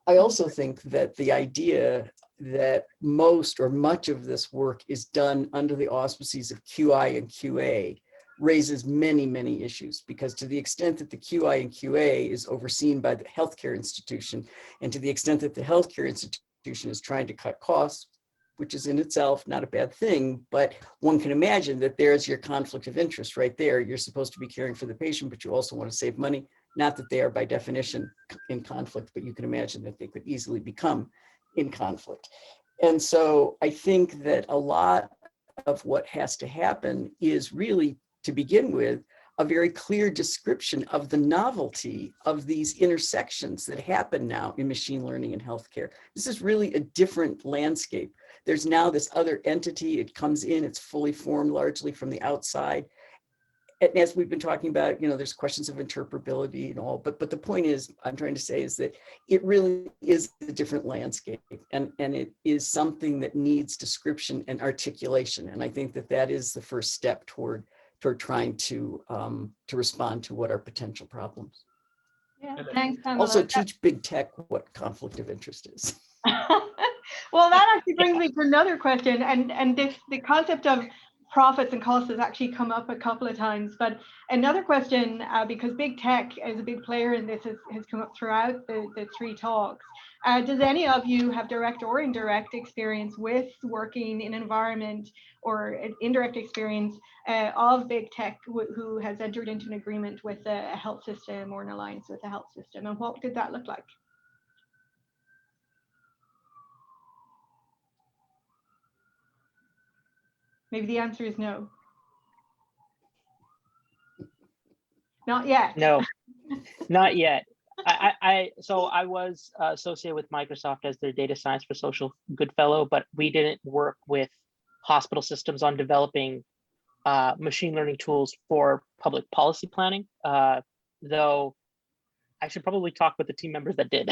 I also think that the idea that most or much of this work is done under the auspices of QI and QA raises many, many issues, because to the extent that the QI and QA is overseen by the healthcare institution, and to the extent that the healthcare institution is trying to cut costs, which is in itself not a bad thing, but one can imagine that there's your conflict of interest right there. You're supposed to be caring for the patient, but you also want to save money. Not that they are by definition in conflict, but you can imagine that they could easily become in conflict. And so I think that a lot of what has to happen is really, to begin with, a very clear description of the novelty of these intersections that happen now in machine learning and healthcare. This is really a different landscape. There's now this other entity, it comes in, it's fully formed largely from the outside. And as we've been talking about, you know, there's questions of interpretability and all, but the point is, I'm trying to say is that it really is a different landscape, and it is something that needs description and articulation. And I think that that is the first step toward trying to respond to what are potential problems. Yeah, thanks, Pamela. Also teach big tech what conflict of interest is. Well, that actually brings me to another question, and the concept of profits and costs has actually come up a couple of times. But another question, because big tech is a big player in this, has come up throughout the three talks. Does any of you have direct or indirect experience with working in an environment, or an indirect experience of big tech who has entered into an agreement with a health system or an alliance with a health system? And what did that look like? Maybe the answer is no. Not yet. No, not yet. So I was associated with Microsoft as their data science for social good fellow, but we didn't work with hospital systems on developing machine learning tools for public policy planning. Though I should probably talk with the team members that did.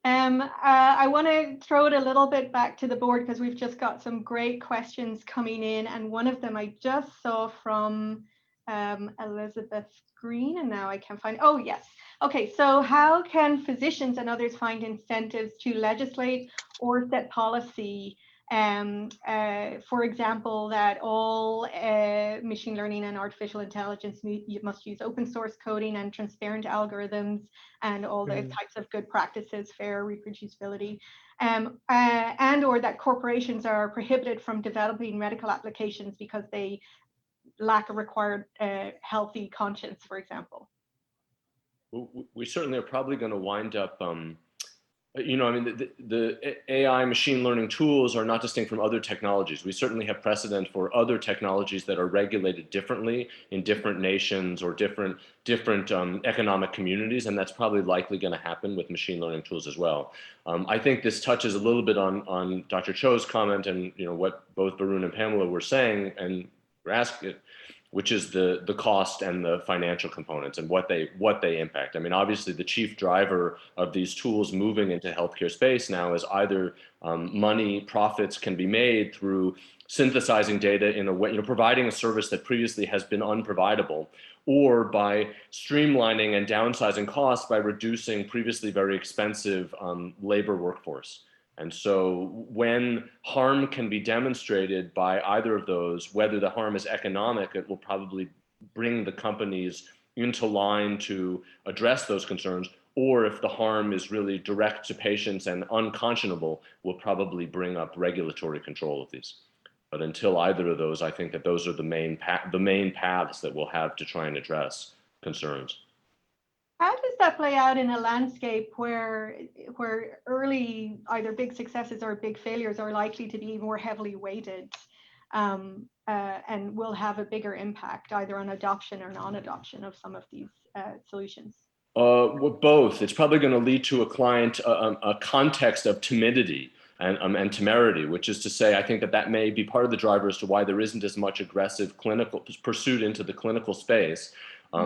I want to throw it a little bit back to the board because we've just got some great questions coming in, and one of them I just saw from Elizabeth Green, and now I can't find. Oh yes. Okay, so how can physicians and others find incentives to legislate or set policy? For example, that all machine learning and artificial intelligence must use open source coding and transparent algorithms and all the types of good practices, fair reproducibility, and or that corporations are prohibited from developing medical applications because they lack a required healthy conscience, for example. We certainly are probably going to wind up, you know, I mean, the AI machine learning tools are not distinct from other technologies. We certainly have precedent for other technologies that are regulated differently in different nations or different economic communities, and that's probably likely going to happen with machine learning tools as well. I think this touches a little bit on Dr. Cho's comment and, you know, what both Varoon and Pamela were saying and were asking, which is the cost and the financial components and what they impact. I mean, obviously the chief driver of these tools moving into healthcare space now is either profits can be made through synthesizing data in a way, you know, providing a service that previously has been unprovidable, or by streamlining and downsizing costs by reducing previously very expensive labor workforce. And so when harm can be demonstrated by either of those, whether the harm is economic, it will probably bring the companies into line to address those concerns, or if the harm is really direct to patients and unconscionable, will probably bring up regulatory control of these. But until either of those, I think that those are the main paths that we'll have to try and address concerns. How does that play out in a landscape where early either big successes or big failures are likely to be more heavily weighted and will have a bigger impact either on adoption or non-adoption of some of these solutions? Well, both. It's probably going to lead to a context of timidity and temerity, which is to say, I think that may be part of the driver as to why there isn't as much aggressive clinical pursuit into the clinical space.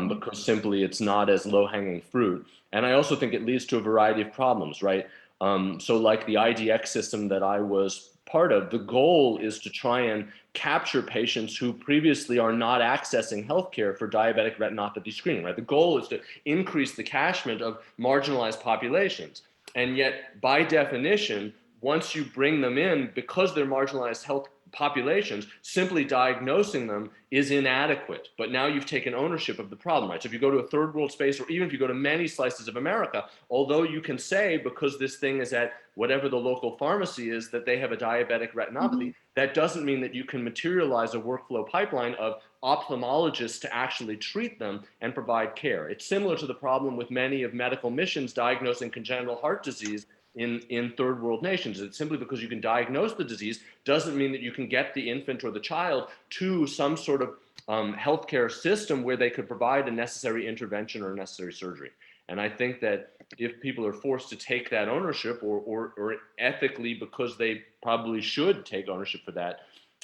Because simply it's not as low-hanging fruit. And I also think it leads to a variety of problems, right? So like the IDX system that I was part of, the goal is to try and capture patients who previously are not accessing healthcare for diabetic retinopathy screening, right? The goal is to increase the catchment of marginalized populations. And yet, by definition, once you bring them in, because they're marginalized health populations, simply diagnosing them is inadequate. But now you've taken ownership of the problem, right? So if you go to a third world space, or even if you go to many slices of America, although you can say because this thing is at whatever the local pharmacy is that they have a diabetic retinopathy, that doesn't mean that you can materialize a workflow pipeline of ophthalmologists to actually treat them and provide care. It's similar to the problem with many of medical missions diagnosing congenital heart disease in third world nations. It's simply because you can diagnose the disease doesn't mean that you can get the infant or the child to some sort of healthcare system where they could provide a necessary intervention or necessary surgery. And I think that if people are forced to take that ownership or ethically because they probably should take ownership for that,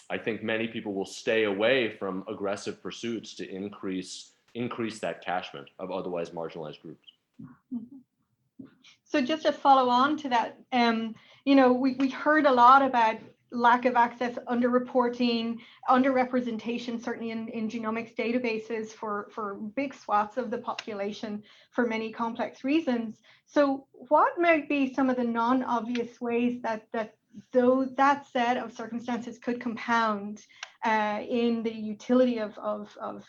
I think many people will stay away from aggressive pursuits to increase that catchment of otherwise marginalized groups. So just to follow on to that, you know, we heard a lot about lack of access, underreporting, underrepresentation, certainly in genomics databases for big swaths of the population for many complex reasons. So what might be some of the non-obvious ways that that set of circumstances could compound in the utility of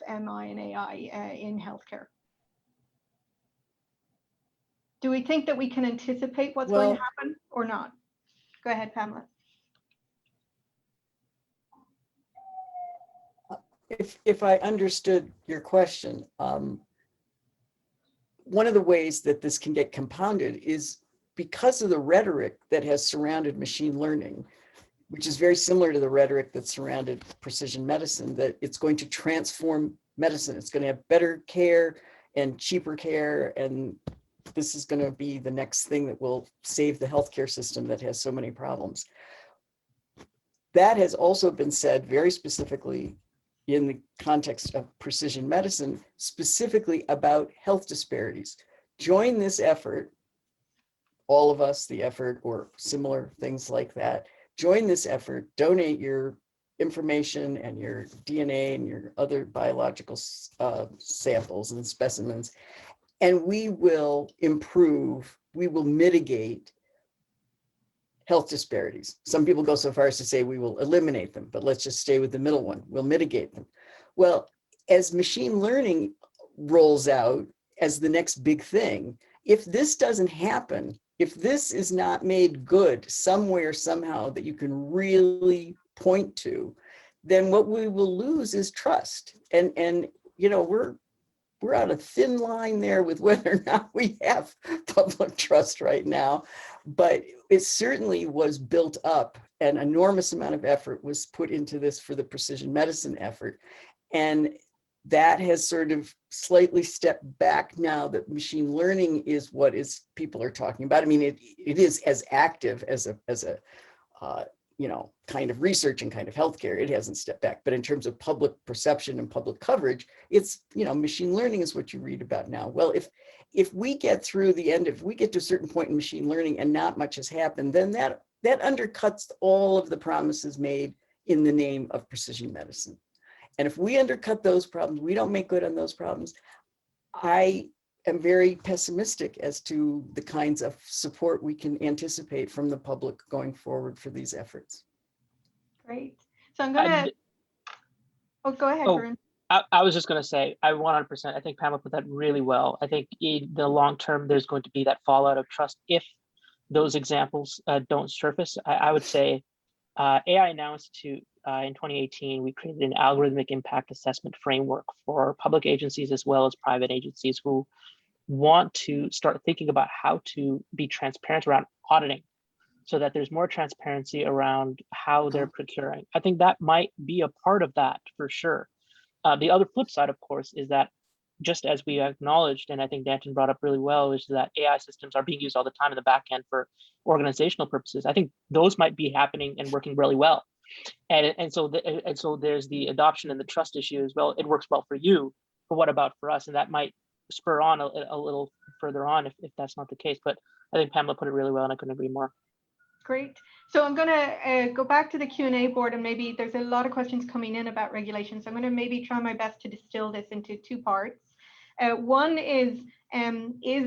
MI and AI in healthcare? Do we think that we can anticipate what's going to happen or not? Go ahead, Pamela. If I understood your question, one of the ways that this can get compounded is because of the rhetoric that has surrounded machine learning, which is very similar to the rhetoric that surrounded precision medicine, that it's going to transform medicine. It's going to have better care and cheaper care, and this is going to be the next thing that will save the healthcare system that has so many problems. That has also been said very specifically in the context of precision medicine, specifically about health disparities. Join this effort, all of us, the effort, or similar things like that. Join this effort, donate your information and your DNA and your other biological samples and specimens, and we will improve, we will mitigate health disparities. Some people go so far as to say we will eliminate them, but let's just stay with the middle one. We'll mitigate them. Well, as machine learning rolls out as the next big thing, if this doesn't happen, if this is not made good somewhere, somehow that you can really point to, then what we will lose is trust. And you know, we're on a thin line there with whether or not we have public trust right now, but it certainly was built up. An enormous amount of effort was put into this for the precision medicine effort. And that has sort of slightly stepped back now that machine learning is what people are talking about. I mean, it is as active as a you know, kind of research and kind of healthcare. It hasn't stepped back, but in terms of public perception and public coverage, it's, you know, machine learning is what you read about now. Well, if we get through the end, if we get to a certain point in machine learning and not much has happened, then that undercuts all of the promises made in the name of precision medicine. And if we undercut those problems, we don't make good on those problems, I am very pessimistic as to the kinds of support we can anticipate from the public going forward for these efforts. Great. So I'm gonna, go ahead, Oh, Varun. I was just going to say, I 100%, I think Pamela put that really well. I think in the long term, there's going to be that fallout of trust if those examples don't surface. I would say AI Now Institute in 2018, we created an algorithmic impact assessment framework for public agencies as well as private agencies who want to start thinking about how to be transparent around auditing so that there's more transparency around how they're procuring. I think that might be a part of that for sure. The other flip side, of course, is that just as we acknowledged, and I think Danton brought up really well, is that AI systems are being used all the time in the back end for organizational purposes. I think those might be happening and working really well. And so there's the adoption and the trust issue as well. It works well for you, but what about for us? And that might spur on a little further on if that's not the case. But I think Pamela put it really well, and I couldn't agree more. Great. So I'm going to go back to the Q&A board, and maybe there's a lot of questions coming in about regulation. So I'm going to maybe try my best to distill this into two parts. One is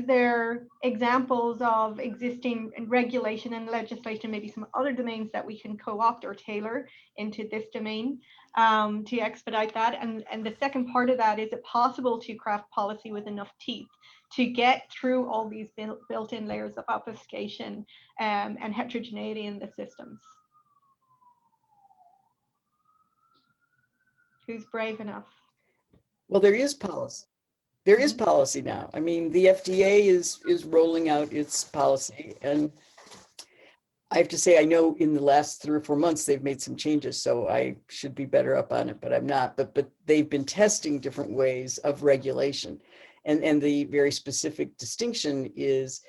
there examples of existing regulation and legislation, maybe some other domains that we can co-opt or tailor into this domain to expedite that? And the second part of that, is it possible to craft policy with enough teeth to get through all these built-in layers of obfuscation and heterogeneity in the systems? Who's brave enough? Well, there is policy. There is policy now. I mean, the FDA is rolling out its policy, and I have to say, I know in the last 3 or 4 months they've made some changes, so I should be better up on it, but I'm not. But they've been testing different ways of regulation, and the very specific distinction is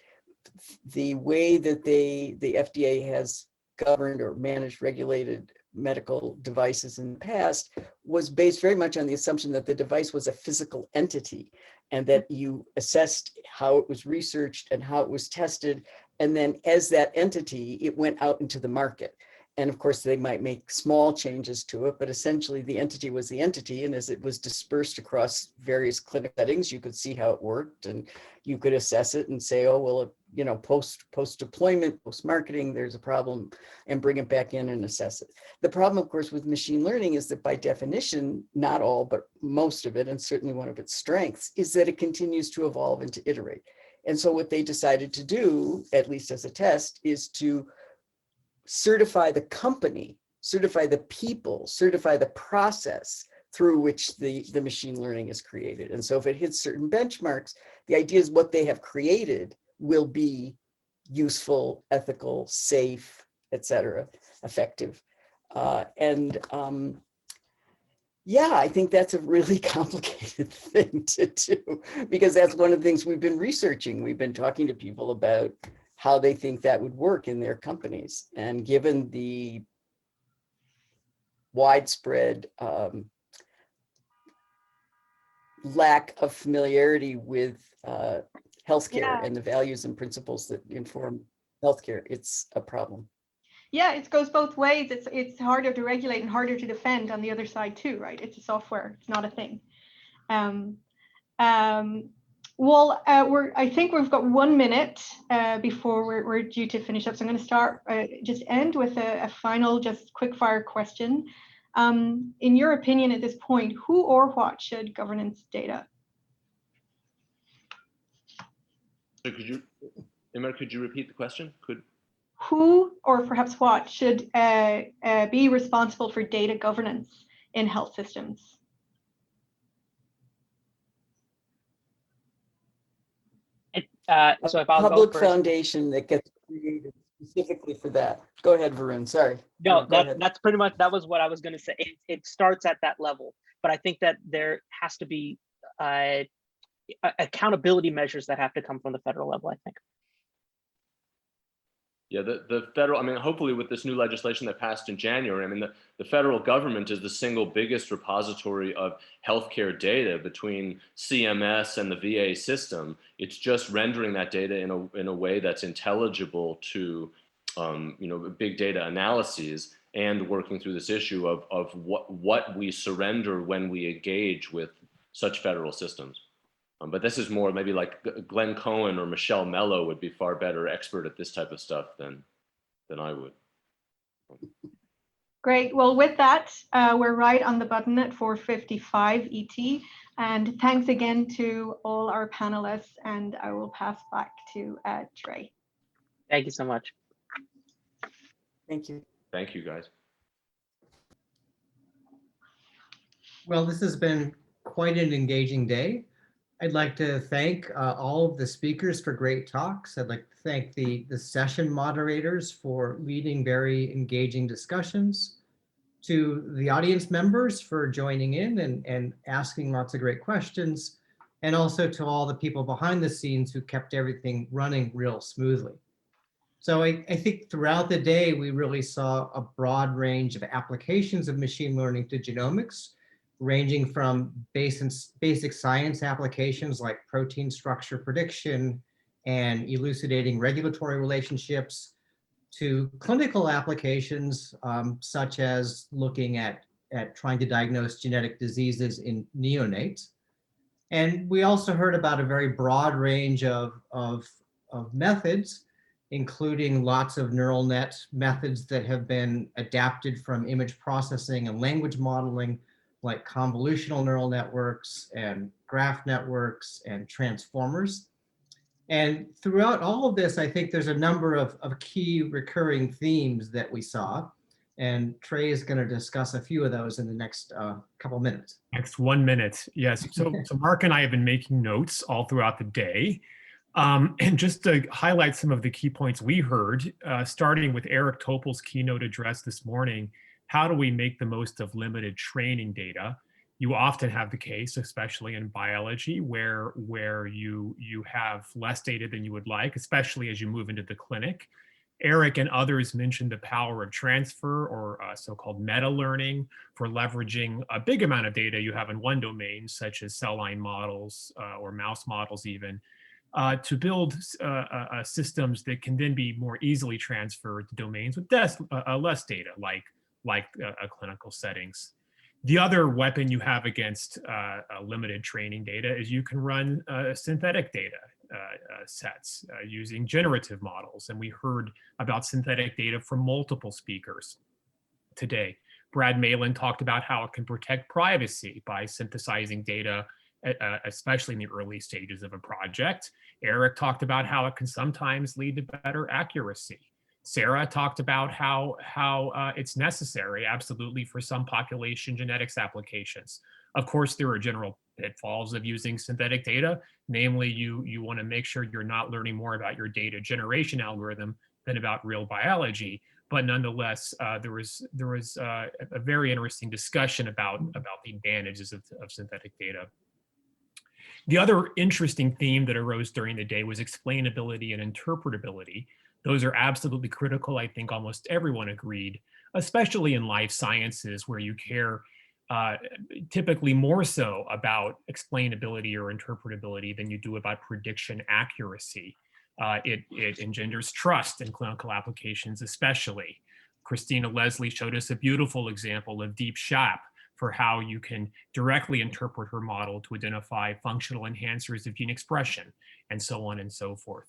the way that the FDA has governed or managed regulated medical devices in the past was based very much on the assumption that the device was a physical entity, and that you assessed how it was researched and how it was tested. And then as that entity, it went out into the market. And of course, they might make small changes to it, but essentially the entity was the entity. And as it was dispersed across various clinic settings, you could see how it worked, and you could assess it and say, oh, well, you know, post-deployment, post-marketing, there's a problem, and bring it back in and assess it. The problem, of course, with machine learning is that by definition, not all, but most of it, and certainly one of its strengths, is that it continues to evolve and to iterate. And so what they decided to do, at least as a test, is to certify the company, certify the people, certify the process through which the machine learning is created. And so if it hits certain benchmarks, the idea is what they have created will be useful, ethical, safe, etc., effective. Yeah, I think that's a really complicated thing to do, because that's one of the things we've been researching. We've been talking to people about how they think that would work in their companies. And given the widespread lack of familiarity with healthcare Yeah. and the values and principles that inform healthcare. It's a problem. Yeah, it goes both ways. It's harder to regulate and harder to defend on the other side too, right? It's a software, it's not a thing. Well, I think we've got 1 minute before we're due to finish up. So I'm going to start, just end with a final, just quick fire question. In your opinion at this point, who or what should governance data? So Eimear, could you repeat the question? Who or perhaps what should be responsible for data governance in health systems? So if I'll go Public first. foundation that gets created specifically for that. Go ahead, Varoon. Sorry. No, Go ahead. that's pretty much, that was what I was going to say. It starts at that level, but I think that there has to be accountability measures that have to come from the federal level, I think. Yeah, the federal, I mean, hopefully with this new legislation that passed in January, I mean, the federal government is the single biggest repository of healthcare data between CMS and the VA system. It's just rendering that data in a way that's intelligible to, big data analyses, and working through this issue of what we surrender when we engage with such federal systems. But this is more maybe like Glenn Cohen or Michelle Mello would be far better expert at this type of stuff than I would. Great. Well, with that, we're right on the button at 4:55 ET. And thanks again to all our panelists. And I will pass back to Trey. Thank you so much. Thank you. Thank you, guys. Well, this has been quite an engaging day. I'd like to thank all of the speakers for great talks. I'd like to thank the session moderators for leading very engaging discussions, to the audience members for joining in and asking lots of great questions, and also to all the people behind the scenes who kept everything running real smoothly. So I think throughout the day, we really saw a broad range of applications of machine learning to genomics, ranging from basic science applications like protein structure prediction and elucidating regulatory relationships, to clinical applications such as looking at trying to diagnose genetic diseases in neonates. And we also heard about a very broad range of methods, including lots of neural net methods that have been adapted from image processing and language modeling, like convolutional neural networks and graph networks and transformers. And throughout all of this, I think there's a number of key recurring themes that we saw. And Trey is going to discuss a few of those in the next couple minutes. Next 1 minute, yes. So Mark and I have been making notes all throughout the day. And just to highlight some of the key points we heard, starting with Eric Topol's keynote address this morning, how do we make the most of limited training data? You often have the case, especially in biology, where you have less data than you would like, especially as you move into the clinic. Eric and others mentioned the power of transfer, or so-called meta learning, for leveraging a big amount of data you have in one domain, such as cell line models or mouse models even, to build systems that can then be more easily transferred to domains with less data, like clinical settings. The other weapon you have against limited training data is you can run synthetic data sets using generative models. And we heard about synthetic data from multiple speakers today. Brad Malin talked about how it can protect privacy by synthesizing data, especially in the early stages of a project. Eric talked about how it can sometimes lead to better accuracy. Sarah talked about how it's necessary, absolutely, for some population genetics applications. Of course, there are general pitfalls of using synthetic data. Namely, you want to make sure you're not learning more about your data generation algorithm than about real biology. But nonetheless, there was a very interesting discussion about the advantages of synthetic data. The other interesting theme that arose during the day was explainability and interpretability. Those are absolutely critical. I think almost everyone agreed, especially in life sciences, where you care typically more so about explainability or interpretability than you do about prediction accuracy. It engenders trust in clinical applications, especially. Christina Leslie showed us a beautiful example of Deep SHAP for how you can directly interpret her model to identify functional enhancers of gene expression, and so on and so forth.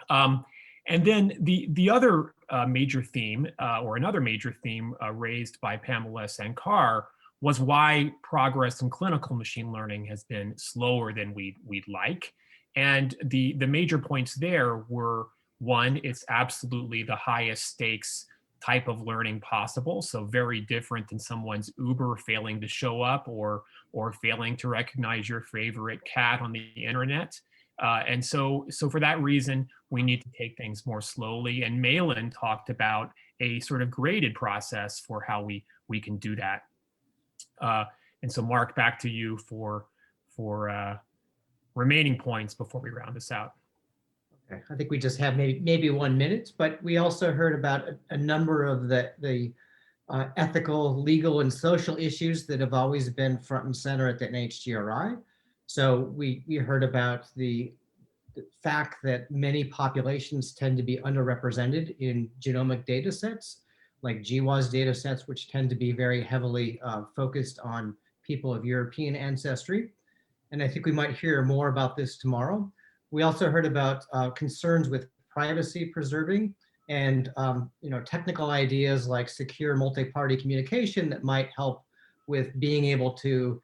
And then the other major theme, or another major theme raised by Pamela Sankar, was why progress in clinical machine learning has been slower than we'd like. And the major points there were, one, it's absolutely the highest stakes type of learning possible, so very different than someone's Uber failing to show up or failing to recognize your favorite cat on the internet. And so for that reason, we need to take things more slowly. And Malin talked about a sort of graded process for how we can do that. And so Mark, back to you for remaining points before we round this out. Okay, I think we just have maybe 1 minute, but we also heard about a number of the ethical, legal, and social issues that have always been front and center at the NHGRI. So we heard about the fact that many populations tend to be underrepresented in genomic data sets, like GWAS data sets, which tend to be very heavily focused on people of European ancestry. And I think we might hear more about this tomorrow. We also heard about concerns with privacy preserving and technical ideas like secure multi-party communication that might help with being able to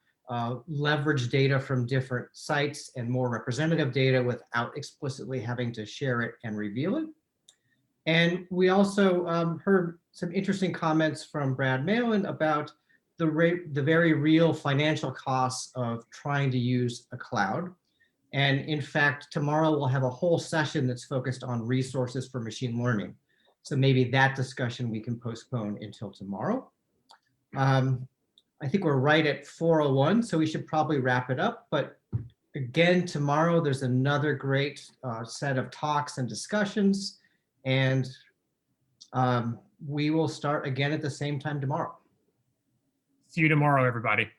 leverage data from different sites and more representative data without explicitly having to share it and reveal it. And we also heard some interesting comments from Brad Malin about the very real financial costs of trying to use a cloud. And in fact, tomorrow we'll have a whole session that's focused on resources for machine learning. So maybe that discussion we can postpone until tomorrow. I think we're right at 4:01, so we should probably wrap it up. But again, tomorrow there's another great set of talks and discussions, and we will start again at the same time tomorrow. See you tomorrow, everybody.